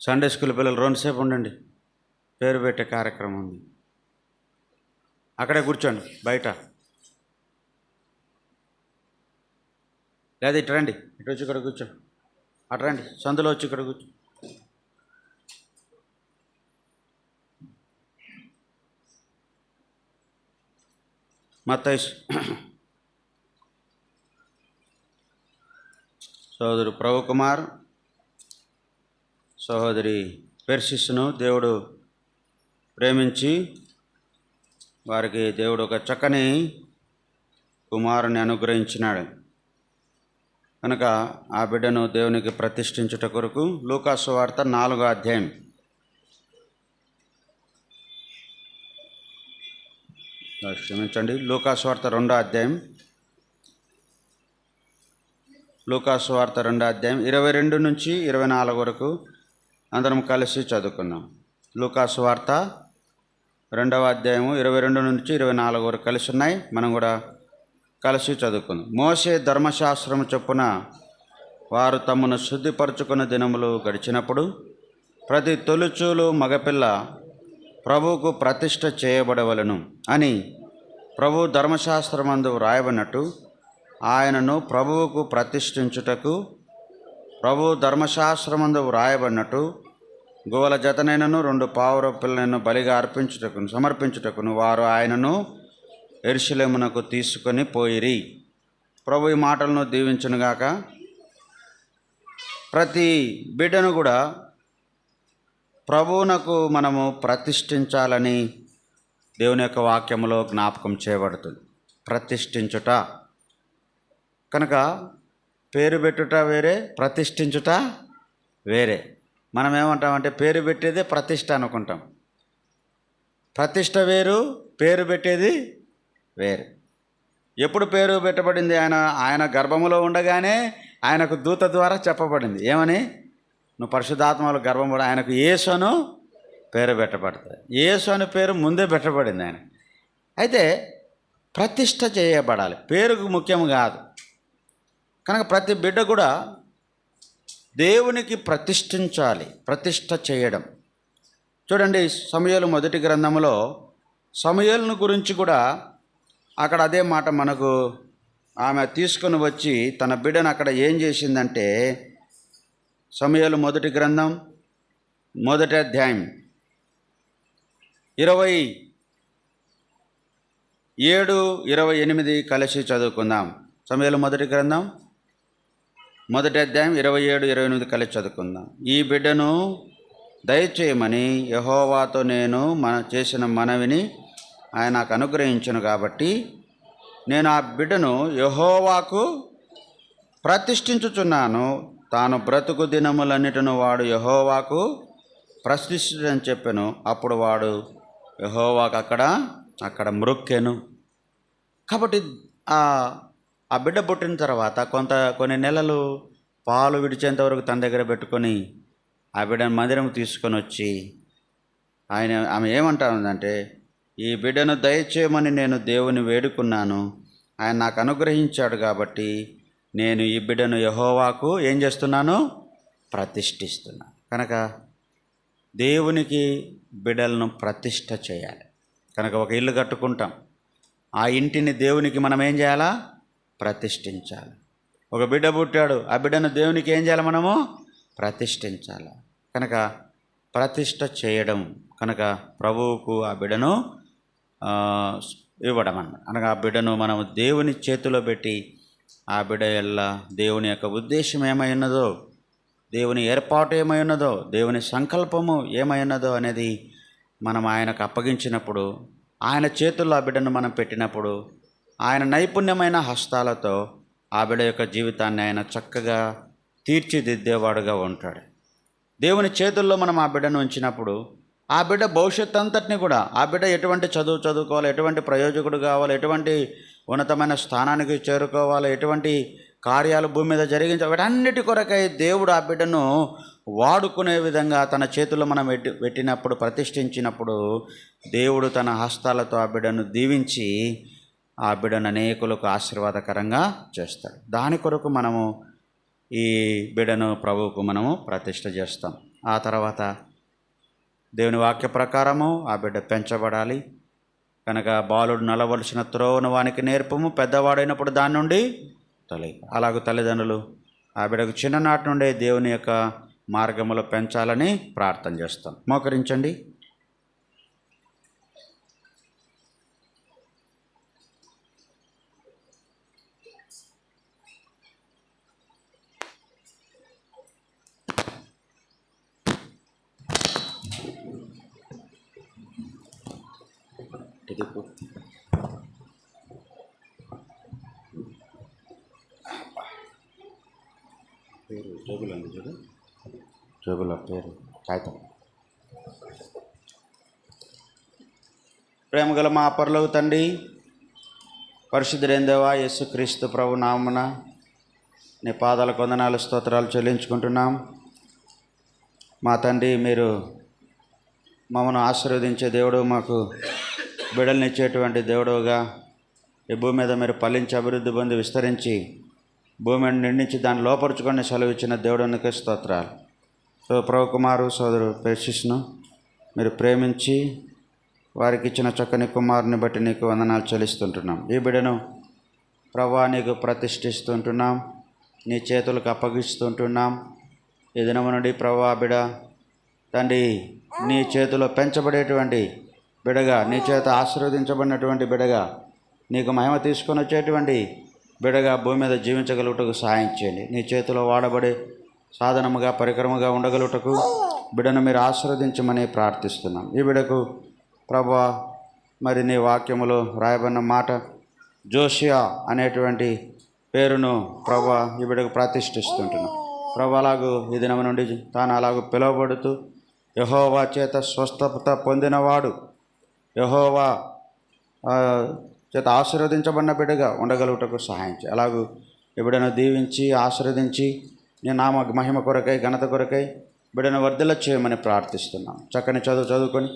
సండే స్కూల్ పిల్లలు రెండుసేపు ఉండండి, పేరు పెట్టే కార్యక్రమం ఉంది. అక్కడే కూర్చోండి బయట, లేదా ఇటు రండి, ఇటు వచ్చి ఇక్కడ కూర్చో, అటు రండి, సందులో వచ్చి ఇక్కడ కూర్చో. మత్తయి సోదరు ప్రభు కుమార్, సహోదరి పెర్సిస్ను దేవుడు ప్రేమించి వారికి దేవుడు ఒక చక్కని కుమారుని అనుగ్రహించినాడు కనుక ఆ బిడ్డను దేవునికి ప్రతిష్ఠించుట కొరకు లూకాసు వార్త 4వ అధ్యాయం క్షమించండి లూకాసు వార్త 2వ అధ్యాయం, లూకాసు వార్త 2వ అధ్యాయం 22 నుంచి 24 వరకు అందరం కలిసి చదువుకుందాం. లూకాసు వార్త 2వ అధ్యాయము 22 నుంచి 24 వరకు కలిసి ఉన్నాయి. మనం కూడా కలిసి చదువుకుందాం. మోషే ధర్మశాస్త్రము చొప్పున వారు తమను శుద్ధిపరచుకున్న దినములు గడిచినప్పుడు ప్రతి తొలిచూలు మగపిల్ల ప్రభువుకు ప్రతిష్ఠ చేయబడవలను అని ప్రభు ధర్మశాస్త్రమందు వ్రాయబడినట్టు ఆయనను ప్రభువుకు ప్రతిష్ఠించుటకు ప్రభు ధర్మశాస్త్రమందు వ్రాయబడినట్టు గోల జతనైనను 2 పావుర పిల్లలను బలిగా సమర్పించుటకును వారు ఆయనను యెరూషలేమునకు తీసుకొని పోయిరి. ప్రభు ఈ మాటలను దీవించునుగాక. ప్రతి బిడ్డను కూడా ప్రభువునకు మనము ప్రతిష్ఠించాలని దేవుని యొక్క వాక్యములో జ్ఞాపకం చేయబడుతుంది. ప్రతిష్ఠించుట కనుక పేరు పెట్టుట వేరే, ప్రతిష్ఠించుట వేరే. మనం ఏమంటామంటే పేరు పెట్టేదే ప్రతిష్ఠ అనుకుంటాం. ప్రతిష్ఠ వేరు, పేరు పెట్టేది వేరు. ఎప్పుడు పేరు పెట్టబడింది? ఆయన గర్భములో ఉండగానే ఆయనకు దూత ద్వారా చెప్పబడింది. ఏమని? నువ్వు పరిశుద్ధాత్మలో గర్భం ఆయనకు యేసు అను పేరు పెట్టబడుతుంది. యేసు అని పేరు ముందే పెట్టబడింది ఆయన. అయితే ప్రతిష్ఠ చేయబడాలి, పేరుకు ముఖ్యం కాదు. కనుక ప్రతి బిడ్డ కూడా దేవునికి ప్రతిష్ఠించాలి, ప్రతిష్ఠ చేయడం. చూడండి, సమూయేలు మొదటి గ్రంథంలో సమూయేలును గురించి కూడా అక్కడ అదే మాట మనకు ఆమె తీసుకొని వచ్చి తన బిడ్డను అక్కడ ఏం చేసిందంటే, సమూయేలు మొదటి గ్రంథం 1వ అధ్యాయం 27-28 కలిసి చదువుకుందాం. సమూయేలు మొదటి గ్రంథం 1వ అధ్యాయం 27-28 కలిసి చదువుకుందాం. ఈ బిడ్డను దయచేయమని యెహోవాతో నేను చేసిన మనవిని ఆయన నాకు అనుగ్రహించను కాబట్టి నేను ఆ బిడ్డను యెహోవాకు ప్రతిష్ఠించుచున్నాను. తాను బ్రతుకు దినములన్నిటిను వాడు యెహోవాకు ప్రతిష్ఠించని చెప్పాను. అప్పుడు వాడు యెహోవాకు అక్కడ మ్రొక్కెను. కాబట్టి ఆ బిడ్డ పుట్టిన తర్వాత కొన్ని నెలలు పాలు విడిచేంత వరకు తన దగ్గర పెట్టుకొని ఆ బిడ్డను మందిరం తీసుకొని వచ్చి ఆమె ఏమంటానంటే, ఈ బిడ్డను దయచేయమని నేను దేవుని వేడుకున్నాను, ఆయన నాకు అనుగ్రహించాడు కాబట్టి నేను ఈ బిడ్డను యెహోవాకు ఏం చేస్తున్నాను? ప్రతిష్ఠిస్తున్నాను. కనుక దేవునికి బిడ్డలను ప్రతిష్ఠ చేయాలి. కనుక ఒక ఇల్లు కట్టుకుంటాం, ఆ ఇంటిని దేవునికి మనం ఏం చేయాలా? ప్రతిష్ఠించాలి. ఒక బిడ్డ పుట్టాడు, ఆ బిడ్డను దేవునికి ఏం చేయాలి? మనము ప్రతిష్ఠించాలి. కనుక ప్రతిష్ఠ చేయడం, కనుక ప్రభువుకు ఆ బిడ్డను ఇవ్వడం అనగా ఆ బిడ్డను మనం దేవుని చేతిలో పెట్టి ఆ బిడ్డ ఎల్లా దేవుని యొక్క ఉద్దేశం ఏమై ఉన్నదో, దేవుని ఏర్పాటు ఏమై ఉన్నదో, దేవుని సంకల్పము ఏమై ఉన్నదో అనేది మనం ఆయనకు అప్పగించినప్పుడు, ఆయన చేతుల్లో ఆ బిడ్డను మనం పెట్టినప్పుడు ఆయన నైపుణ్యమైన హస్తాలతో ఆ బిడ్డ యొక్క జీవితాన్ని ఆయన చక్కగా తీర్చిదిద్దేవాడుగా ఉంటాడు. దేవుని చేతుల్లో మనం ఆ బిడ్డను ఉంచినప్పుడు ఆ బిడ్డ భవిష్యత్తు అంతటిని కూడా, ఆ బిడ్డ ఎటువంటి చదువుకోవాలి, ఎటువంటి ప్రయోజకుడు కావాలి, ఎటువంటి ఉన్నతమైన స్థానానికి చేరుకోవాలి, ఎటువంటి కార్యాలు భూమి మీద జరిగించాలి, వీటన్నిటి కొరకై దేవుడు ఆ బిడ్డను వాడుకునే విధంగా తన చేతుల్లో మనం పెట్టినప్పుడు, ప్రతిష్ఠించినప్పుడు దేవుడు తన హస్తాలతో ఆ బిడ్డను దీవించి ఆ బిడ్డను అనేకులకు ఆశీర్వాదకరంగా చేస్తాడు. దాని కొరకు మనము ఈ బిడ్డను ప్రభువుకు మనము ప్రతిష్ఠ చేస్తాం. ఆ తర్వాత దేవుని వాక్య ప్రకారము ఆ బిడ్డ పెంచబడాలి. కనుక బాలుడు నలవలసిన త్రోవను వానికి నేర్పము, పెద్దవాడైనప్పుడు దాని నుండి తొలగి. అలాగూ తల్లిదండ్రులు ఆ బిడ్డకు చిన్ననాటి నుండే దేవుని యొక్క మార్గములో పెంచాలని ప్రార్థన చేస్తాం. మోకరించండి. పేరు జోగులు అండి, జోగుల పేరు కాగితం. ప్రేమగల మా పరలోక తండ్రి, పరిశుద్ధుడైన దేవా, యేసుక్రీస్తు ప్రభు నామమున నీ పాదాలకు వందనాలు స్తోత్రాలు చెల్లించుకుంటున్నాం. మా తండ్రి, మీరు మమ్మల్ని ఆశీర్వదించే దేవుడు, మాకు బిడ్డలనిచ్చేటువంటి దేవుడుగా ఈ భూమి మీద మీరు ఫలించి అభివృద్ధి పొంది విస్తరించి భూమిని నిండించి దాన్ని లోపరుచుకొని సెలవు ఇచ్చిన దేవుడానికి స్తోత్రాలు. సో ప్రభు కుమారు సోదరు పేషిస్ను మీరు ప్రేమించి వారికి ఇచ్చిన చక్కని కుమారుని బట్టి నీకు వందనాలు చెల్లిస్తుంటున్నాం. ఈ బిడ్డను ప్రభువా నీకు ప్రతిష్ఠిస్తుంటున్నాం, నీ చేతులకు అప్పగిస్తుంటున్నాం. ఈ దినము నుండి ప్రభువా బిడ్డ తండ్రి నీ చేతిలో పెంచబడేటువంటి బిడగా, నీ చేత ఆశీర్వదించబడినటువంటి బిడగా, నీకు మహిమ తీసుకొని వచ్చేటువంటి బిడగా భూమి మీద జీవించగలుగుటకు సహాయం చేయండి. నీ చేతిలో వాడబడే సాధనముగా, పరికరముగా ఉండగలుగుటకు బిడను మీరు ఆశీర్వదించమని ప్రార్థిస్తున్నాం. ఈ బిడకు ప్రభువా మరి నీ వాక్యములో రాయబడిన మాట జోషియా అనేటువంటి పేరును ప్రభువా ఈ బిడకు ప్రతిష్ఠిస్తుంటున్నాం. ప్రభు అలాగూ ఈ దినం నుండి తాను అలాగూ పిలువబడుతూ యెహోవా చేత స్వస్థత పొందినవాడు, యెహోవా చేత ఆశీర్వదించబడిన బిడ్డగా ఉండగలుగుటకు సహాయం చేయి. అలాగూ ఈ బిడ్డను దీవించి ఆశీర్వదించి నీ నామ మహిమ కొరకై, ఘనత కొరకై బిడ్డను వర్ధిల్ల చేయమని ప్రార్థిస్తున్నాం. చక్కని చదువుకొని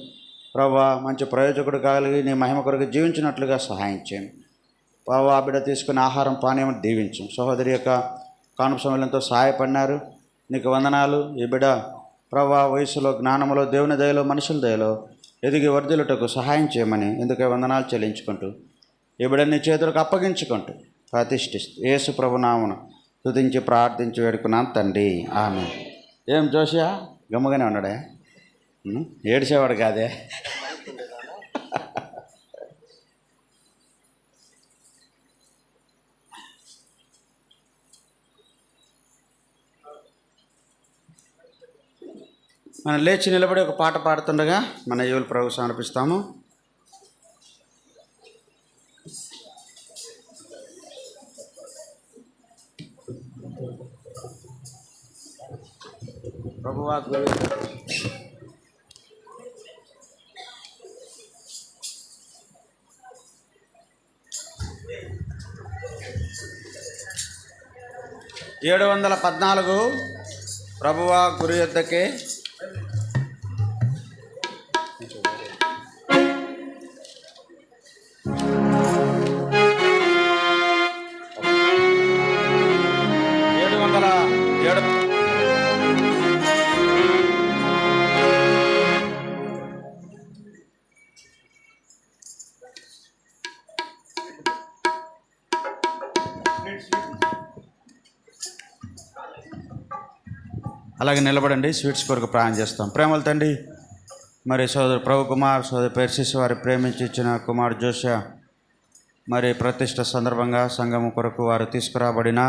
ప్రభువా మంచి ప్రయోజకుడు కలిగి నీ మహిమ కొరకు జీవించినట్లుగా సహాయం చేయండి. ప్రభువా ఆ బిడ్డ తీసుకుని ఆహారం పానీయం దీవించు. సహోదరి యొక్క కానుక సమయంతో సహాయపడినారు, నీకు వందనాలు. ఈ బిడ్డ ప్రభువా వయసులో, జ్ఞానములో, దేవుని దయలో, మనుషుల దయలో ఎదిగి వర్ధిల్లుటకు సహాయం చేయమని ఎందుకే వందనాలు చెల్లించుకుంటూ ఈ బిడ్డ నీ చేతులకు అప్పగించుకుంటూ ప్రతిష్ఠిస్తూ యేసు ప్రభు నామమున స్తుతించి ప్రార్థించి వేడుకున్నాం తండ్రి, ఆమేన్. ఏం జోషియా గమ్ముగానే ఉన్నాడే, ఏడిసేవాడు కాదే. మనం లేచి నిలబడి ఒక పాట పాడుతుండగా మన యువల ప్రభు సమర్పిస్తాము. ప్రభువా గురు 714 ప్రభువా గురు యొద్దకే అలాగే నిలబడండి. స్వీట్స్ కొరకు ప్రార్థన చేస్తాం. ప్రేమల తండ్రి, మరి సోదరు ప్రభు కుమార్, సోదరు పెర్సిస్ వారి ప్రేమించి ఇచ్చిన కుమార్ జోషియా మరి ప్రతిష్ట సందర్భంగా సంఘము కొరకు వారు తీసుకురాబడిన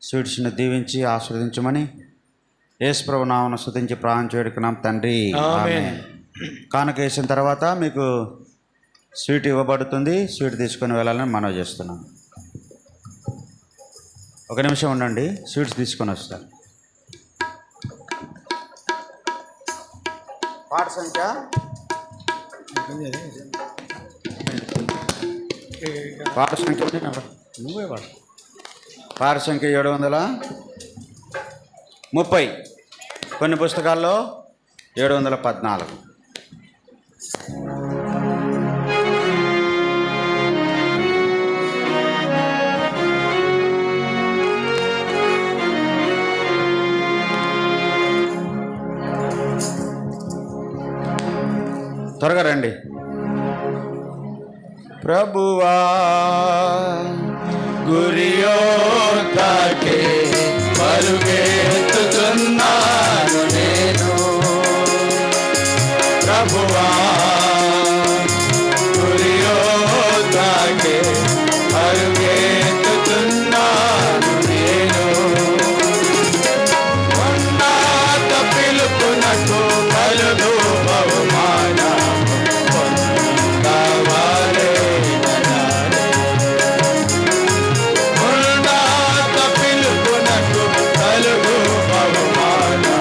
స్వీట్స్ని దీవించి ఆస్వాదించమని యేసు ప్రభు నామమున స్తుతించి ప్రార్థన చేడుకున్నాం తండ్రి, ఆమేన్. కానుక వేసిన తర్వాత మీకు స్వీట్ ఇవ్వబడుతుంది. స్వీట్ తీసుకొని వెళ్ళాలని మనవి చేస్తున్నాం. ఒక నిమిషం ఉండండి, స్వీట్స్ తీసుకొని వస్తారు. పాట సంఖ్య పాట సంఖ్య 730. కొన్ని పుస్తకాల్లో 714. త్వరగా రండి. ప్రభువా గురియోతాకే పరుగెత్తుతున్నాను నేను, ప్రభువా గురియోతాకే పరుగెత్తుతున్నాను నేను. ఉన్నత పిలుపునకు కలుగు బహుమానము పొందవాలే నడాలే. ఉన్నత పిలుపునకు కలుగు బహుమానము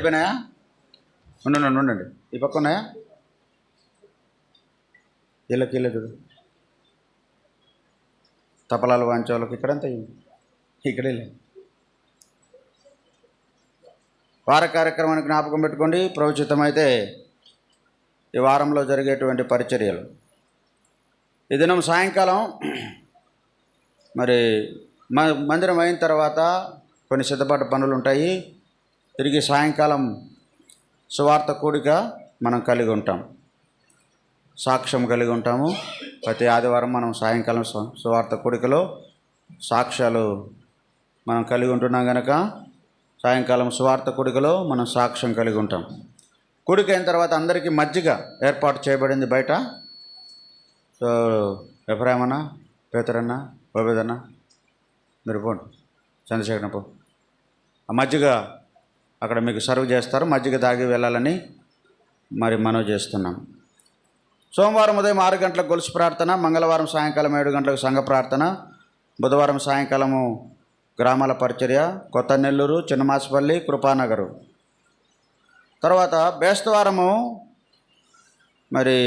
అయిపోయినాయా? ఉండండి ఉండండి. ఈ పక్క ఉన్నాయా? వీళ్ళకి చూడు, తపలాలు వాంచే వాళ్ళకి ఇక్కడంతా ఇక్కడే లేదు. వార కార్యక్రమానికి జ్ఞాపకం పెట్టుకోండి. ప్రవచితమైతే ఈ వారంలో జరిగేటువంటి పరిచర్యలు. ఈ దినం సాయంకాలం మరి మందిరం అయిన తర్వాత కొన్ని సిద్ధపాటు పనులు ఉంటాయి. తిరిగి సాయంకాలం సువార్త కూడిక మనం కలిగి ఉంటాం, సాక్ష్యం కలిగి ఉంటాము. ప్రతి ఆదివారం మనం సాయంకాలం సువార్త కూడికలో సాక్ష్యాలు మనం కలిగి ఉంటున్నాం కనుక సాయంకాలం సువార్త కూడికలో మనం సాక్ష్యం కలిగి ఉంటాం. కూడిక అయిన తర్వాత అందరికీ మజ్జిగ ఏర్పాటు చేయబడింది బయట. సో ఎఫ్రాయిమన్నా, పేతురన్నా, ఓబేదన్నా, మీరు పోండి, చంద్రశేఖరన్న పో. ఆ మజ్జిగ అక్కడ మీకు సర్వ్ చేస్తారు. మజ్జిగ తాగి వెళ్ళాలని మరి మనవి చేస్తున్నాం. సోమవారం ఉదయం 6 గంటలకు గొలుసు ప్రార్థన, మంగళవారం సాయంకాలం 7 గంటలకు సంఘ ప్రార్థన, బుధవారం సాయంకాలము గ్రామాల పరిచర్య, కొత్త నెల్లూరు, చిన్నమాసపల్లి, కృపానగరు. తర్వాత బేస్తవారము మరి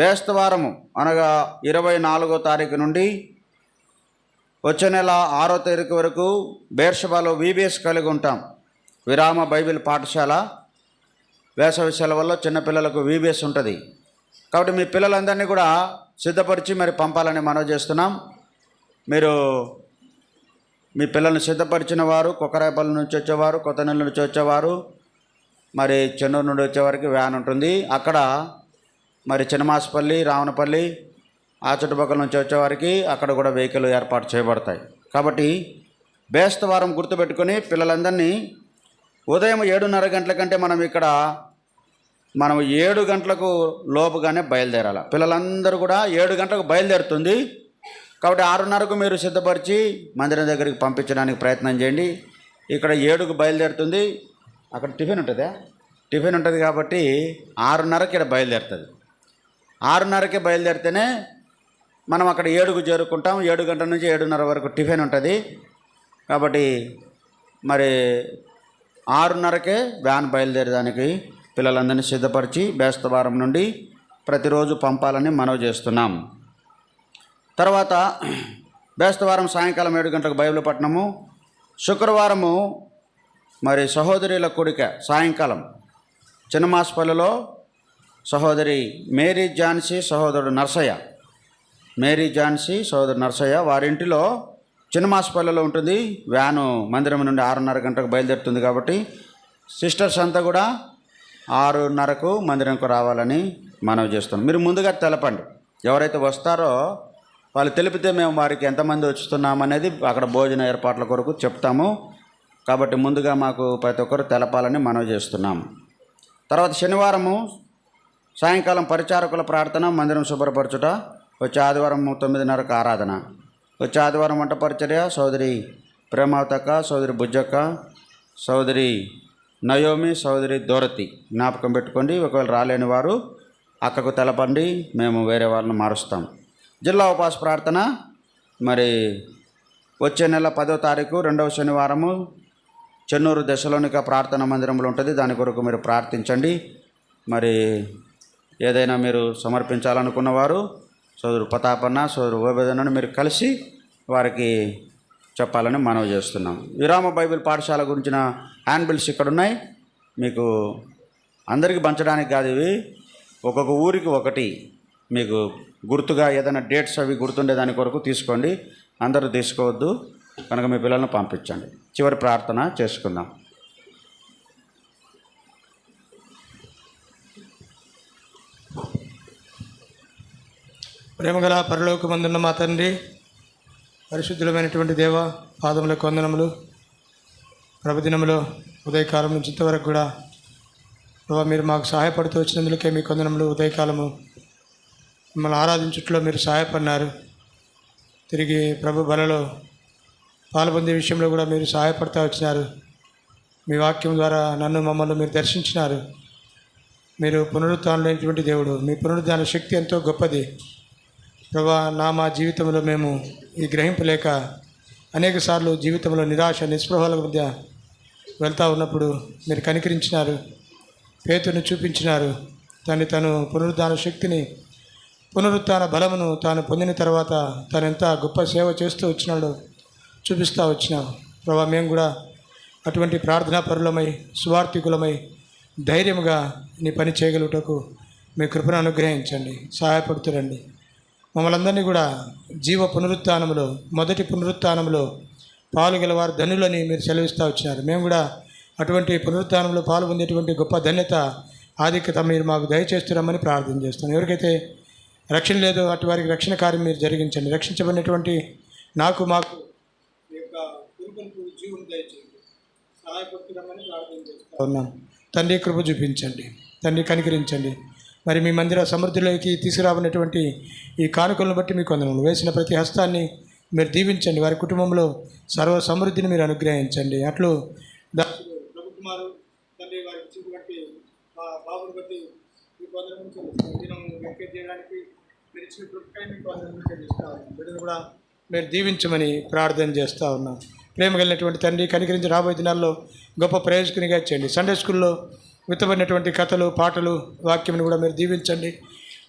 బేస్తవారము అనగా 24వ తారీఖు నుండి వచ్చే నెల 6వ తారీఖు వరకు బేర్షబాలో VBS కలిగి ఉంటాం. విరామ బైబిల్ పాఠశాల. వేసవి సెలవుల్లో చిన్నపిల్లలకు VBS ఉంటుంది. కాబట్టి మీ పిల్లలందరినీ కూడా సిద్ధపరిచి మరి పంపాలని మనవి చేస్తున్నాం. మీరు మీ పిల్లల్ని సిద్ధపరిచిన వారు కొక్కరాయపల్లి నుంచి వచ్చేవారు, కొత్త నెల్లూరు నుంచి వచ్చేవారు, మరి చెన్నూరు నుండి వచ్చేవారికి వ్యాన్ ఉంటుంది. అక్కడ మరి చిన్నమాసపల్లి, రావణపల్లి ఆ చుట్టుపక్కల నుంచి వచ్చేవారికి అక్కడ కూడా వెహికల్ ఏర్పాటు చేయబడతాయి. కాబట్టి బేస్తవారం గుర్తుపెట్టుకొని పిల్లలందరినీ ఉదయం 7:30 గంటల కంటే మనం 7 గంటలకు లోపుగానే బయలుదేరాలి. పిల్లలందరూ కూడా 7 గంటలకు బయలుదేరుతుంది. కాబట్టి 6:30కు మీరు సిద్ధపరిచి మందిరం దగ్గరికి పంపించడానికి ప్రయత్నం చేయండి. ఇక్కడ 7కు బయలుదేరుతుంది. అక్కడ టిఫిన్ ఉంటుందా? టిఫిన్ ఉంటుంది కాబట్టి 6:30కి ఇక్కడ బయలుదేరుతుంది. 6:30కి బయలుదేరితేనే మనం అక్కడ 7కు చేరుకుంటాం. 7 గంటల నుంచి 7:30 వరకు టిఫిన్ ఉంటుంది. కాబట్టి మరి 6:30కే వ్యాన్ బయలుదేరడానికి పిల్లలందరినీ సిద్ధపరిచి బేస్తవారం నుండి ప్రతిరోజు పంపాలని మనవి చేస్తున్నాం. తర్వాత బేస్తవారం సాయంకాలం 7 గంటలకు బైబిల్ పట్టణము. శుక్రవారము మరి సహోదరుల కూడిక సాయంకాలం చిన్నమాసపల్లిలో సహోదరి మేరీ ఝాన్సీ, సహోదరుడు నర్సయ్య, మేరీ ఝాన్సీ, సహోదరుడు నర్సయ్య వారింటిలో చిన్నమాసపల్లిలో ఉంటుంది. వ్యాను మందిరం నుండి 6:30 గంటలకు బయలుదేరుతుంది. కాబట్టి సిస్టర్స్ అంతా కూడా 6:30కు మందిరంకు రావాలని మనవి చేస్తున్నాం. మీరు ముందుగా తెలపండి. ఎవరైతే వస్తారో వాళ్ళు తెలిపితే మేము వారికి ఎంతమంది వస్తున్నామనేది అక్కడ భోజన ఏర్పాట్ల కొరకు చెప్తాము. కాబట్టి ముందుగా మాకు ప్రతి ఒక్కరు తెలపాలని మనవి చేస్తున్నాం. తర్వాత శనివారము సాయంకాలం పరిచారకుల ప్రార్థన, మందిరం శుభ్రపరచుట. వచ్చే ఆదివారం 9:30కు ఆరాధన. వచ్చే ఆదివారం వంట పరిచర్య సోదరి ప్రేమావతక్క, సోదరి బుజ్జక్క, సోదరి నయోమి, సోదరి దోరతి జ్ఞాపకం పెట్టుకోండి. ఒకవేళ రాలేని వారు అక్కకు తెలపండి, మేము వేరే వాళ్ళని మారుస్తాం. జిల్లా ఉపవాస ప్రార్థన మరి వచ్చే నెల 10వ తారీఖు 2వ శనివారము చెన్నూరు దశలోనిక ప్రార్థన మందిరంలో ఉంటుంది. దాని కొరకు మీరు ప్రార్థించండి. మరి ఏదైనా మీరు సమర్పించాలనుకున్నవారు సోదరు ప్రతాపన్న, సోదరు ఓబేదన్నను మీరు కలిసి వారికి చెప్పాలని మనవి చేస్తున్నాం. విరామ బైబిల్ పాఠశాల గురించిన హ్యాండ్బిల్స్ ఇక్కడ ఉన్నాయి. మీకు అందరికీ పంచడానికి కాదు, ఇవి ఒక్కొక్క ఊరికి ఒకటి మీకు గుర్తుగా ఏదైనా డేట్స్ అవి గుర్తుండే దాని కొరకు తీసుకోండి. అందరూ తీసుకోవద్దు కనుక మీ పిల్లలను పంపించండి. చివరి ప్రార్థన చేసుకుందాం. ప్రేమగల పరలోకమందున్న మా తండ్రి, పరిశుద్ధులమైనటువంటి దేవ, పాదములకు వందనములు. ప్రభుదినములో ఉదయకాలం నుంచి ఇంతవరకు కూడా ప్రభావ మీరు మాకు సహాయపడుతూ వచ్చినందుకే మీకు వందనములు. ఉదయకాలము మిమ్మల్ని ఆరాధించుట్లో మీరు సహాయపడినారు. తిరిగి ప్రభు బలలో పాల్పొందే విషయంలో కూడా మీరు సహాయపడుతూ వచ్చినారు. మీ వాక్యం ద్వారా నన్ను మమ్మల్ని మీరు దర్శించినారు. మీరు పునరుత్థానులైనటువంటి దేవుడు. మీ పునరుద్ధాన శక్తి ఎంతో గొప్పది ప్రభా. మా జీవితంలో మేము ఈ గ్రహింపు లేక అనేక సార్లు జీవితంలో నిరాశ నిస్పృహల మధ్య వెళ్తూ ఉన్నప్పుడు మీరు కనికరించినారు, పేతుని చూపించినారు. తను పునరుద్ధాన శక్తిని, పునరుత్థాన బలమును తాను పొందిన తర్వాత తను ఎంత గొప్ప సేవ చేస్తూ వచ్చినాడో చూపిస్తూ వచ్చినావు ప్రభా. మేము కూడా అటువంటి ప్రార్థనా పరులమై, సువార్థికులమై ధైర్యముగా నీ పని చేయగలుగుటకు మీ కృపను అనుగ్రహించండి, సహాయపడుతురండి. మమ్మల్ని అందరినీ కూడా జీవ పునరుత్థానములో, మొదటి పునరుత్థానంలో పాలుగల వారు ధనులని మీరు సెలవిస్తూ వచ్చినారు. మేము కూడా అటువంటి పునరుత్థానంలో పాలు పొందేటువంటి గొప్ప ధన్యత, ఆధిక్యత మీరు మాకు దయచేస్తున్నామని ప్రార్థన చేస్తున్నాం. ఎవరికైతే రక్షణ లేదో అటు వారికి రక్షణ కార్యం మీరు జరిగించండి. రక్షించబడినటువంటి మాకు మీ యొక్క కురుపునకు జీవుని దయచేయండి, సహాయపడుతున్నామని ప్రార్థన చేస్తున్నాం. తండ్రి కృప చూపించండి, తండ్రి కనికరించండి. మరి మీ మందిర సమృద్ధిలోకి తీసుకురాబడినటువంటి ఈ కానుకలను బట్టి మీకు వందనములు. వేసిన ప్రతి హస్తాన్ని మీరు దీవించండి, వారి కుటుంబంలో సర్వ సమృద్ధిని మీరు అనుగ్రహించండి. అట్లు దాసుడు ప్రభుకుమారు తండ్రి వారికి ఇచ్చినటువంటి మా బాబుని బట్టి మీకు వందనములు చెల్లిస్తాను. దినం వెంకట్ చేయడానికి మీరు ఇచ్చిన కృపకై మీకు వందనములు చెల్లిస్తాను. బిడ్డను కూడా మీరు దీవించమని ప్రార్థన చేస్తూ ఉన్నాం. ప్రేమ కలిగినటువంటి తండ్రి, కనికరించి రాబోయే దినాల్లో గొప్ప ప్రయోజకునిగా చేయండి. సండే స్కూల్లో విత్తబడినటువంటి కథలు, పాటలు, వాక్యమును కూడా మీరు దీవించండి.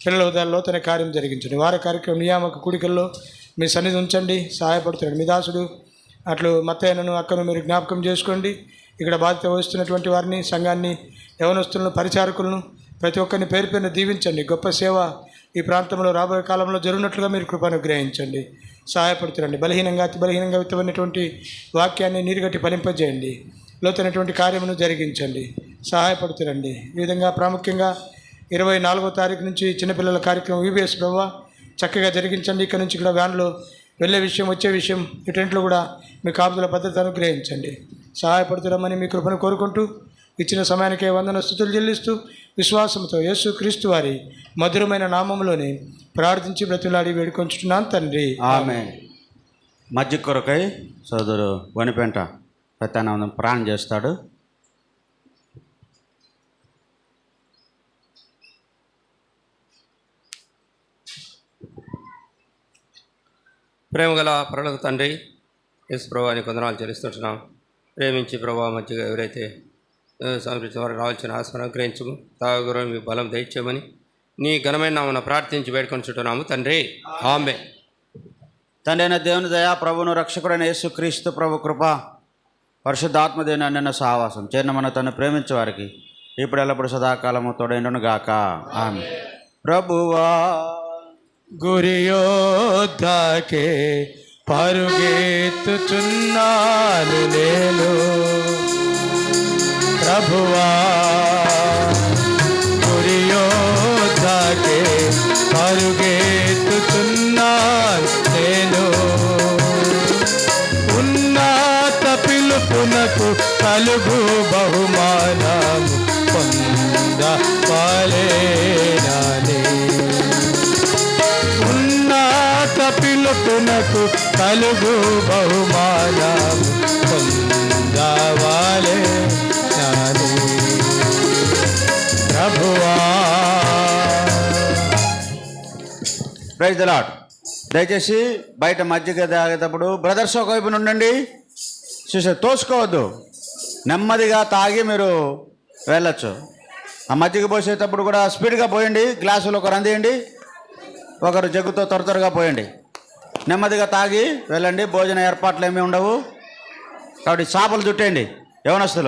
పిల్లల ఉదయాల్లో తన కార్యం జరిగించండి. వార కార్యక్రమం నియామక కూడికల్లో మీ సన్నిధి ఉంచండి, సహాయపడుతున్నాడు. మీ దాసుడు అట్లు మత్తయ్యను, అక్కను మీరు జ్ఞాపకం చేసుకోండి. ఇక్కడ బాధ్యత వహిస్తున్నటువంటి వారిని, సంఘాన్ని, యవనస్తులను, పరిచారకులను ప్రతి ఒక్కరిని పేరు పేరున దీవించండి. గొప్ప సేవ ఈ ప్రాంతంలో రాబోయే కాలంలో జరిగినట్లుగా మీరు కృపను గ్రహించండి, సహాయపడుతురండి. అతి బలహీనంగా విత్తబడినటువంటి వాక్యాన్ని నీరుగట్టి ఫలింపజేయండి. లోతైనటువంటి కార్యమును జరిగించండి, సహాయపడుతురండి. ఈ విధంగా ప్రాముఖ్యంగా 24వ తారీఖు నుంచి చిన్నపిల్లల కార్యక్రమం యూబీఎస్ ప్రభావ చక్కగా జరిగించండి. ఇక్కడ నుంచి కూడా వ్యాన్లో వెళ్ళే విషయం, వచ్చే విషయం, ఈ టెంట్లో కూడా మీ కాపుదల భద్రత అనుగ్రహించండి, సహాయపడుతున్నామని మీ కృపను కోరుకుంటూ ఇచ్చిన సమయానికే వందన స్తుతులు చెల్లిస్తూ విశ్వాసంతో యేసు క్రీస్తు వారి మధురమైన నామంలోనే ప్రార్థించి బ్రతిలాడి వేడుకొంచుతున్నాను తండ్రి, ఆమేన్. మధ్య కొరకై సోదరు వనిపెంట పెత్తనానందం ప్రాణం చేస్తాడు. ప్రేమగల పరలోక తండ్రి, యేసు ప్రభువానికి వందనాలు చెల్లిస్తుంటున్నాం. ప్రేమించి ప్రభావ మధ్యగా ఎవరైతే సమర్పించిన వారు రావాల్సిన ఆస్వాదం అనుగ్రహించము, తాగురం మీ బలం దయచేయమని నీ ఘనమైన నామమున ప్రార్థించి వేడుకొంచుతున్నాము తండ్రి, ఆమేన్. తండ్రి అయిన దేవుని దయ, ప్రభువును రక్షకుడైన యేసు క్రీస్తు ప్రభు కృప, పరిశుద్ధాత్మదేవుని అన్న సహవాసం చేరిన మన తను ప్రేమించే వారికి ఇప్పుడు ఎల్లప్పుడు సదాకాలము తోడైండును గాక, ఆమేన్. ప్రభువా గురియోద్ధాకే పరుగెత్తుచున్నాను నేను, ప్రభువా గురియోద్ధాకే పరుగెత్తుచున్నాను నేను. ఉన్నత పిలుపునకు కలుగు బహుమానము పొందవలెనని, ఉన్నత పిలుపునకు కలుగు బహుమానము పొందవలెనని ప్రభువా. Praise the lord. దయచేసి బయట మజ్జిగ తాగేటప్పుడు బ్రదర్స్ ఒకవైపు ఉండండి, చూసే తోసుకోవద్దు, నెమ్మదిగా తాగి మీరు వెళ్ళచ్చు. ఆ మజ్జిగ పోసేటప్పుడు కూడా స్పీడ్గా పోయండి, గ్లాసులో ఒకరు అందియండి, ఒకరు జగ్గుతో త్వరగా పోయండి. నెమ్మదిగా తాగి వెళ్ళండి. భోజన ఏర్పాట్లు ఏమీ ఉండవు కాబట్టి చేపలు చుట్టేయండి యవనస్తులు.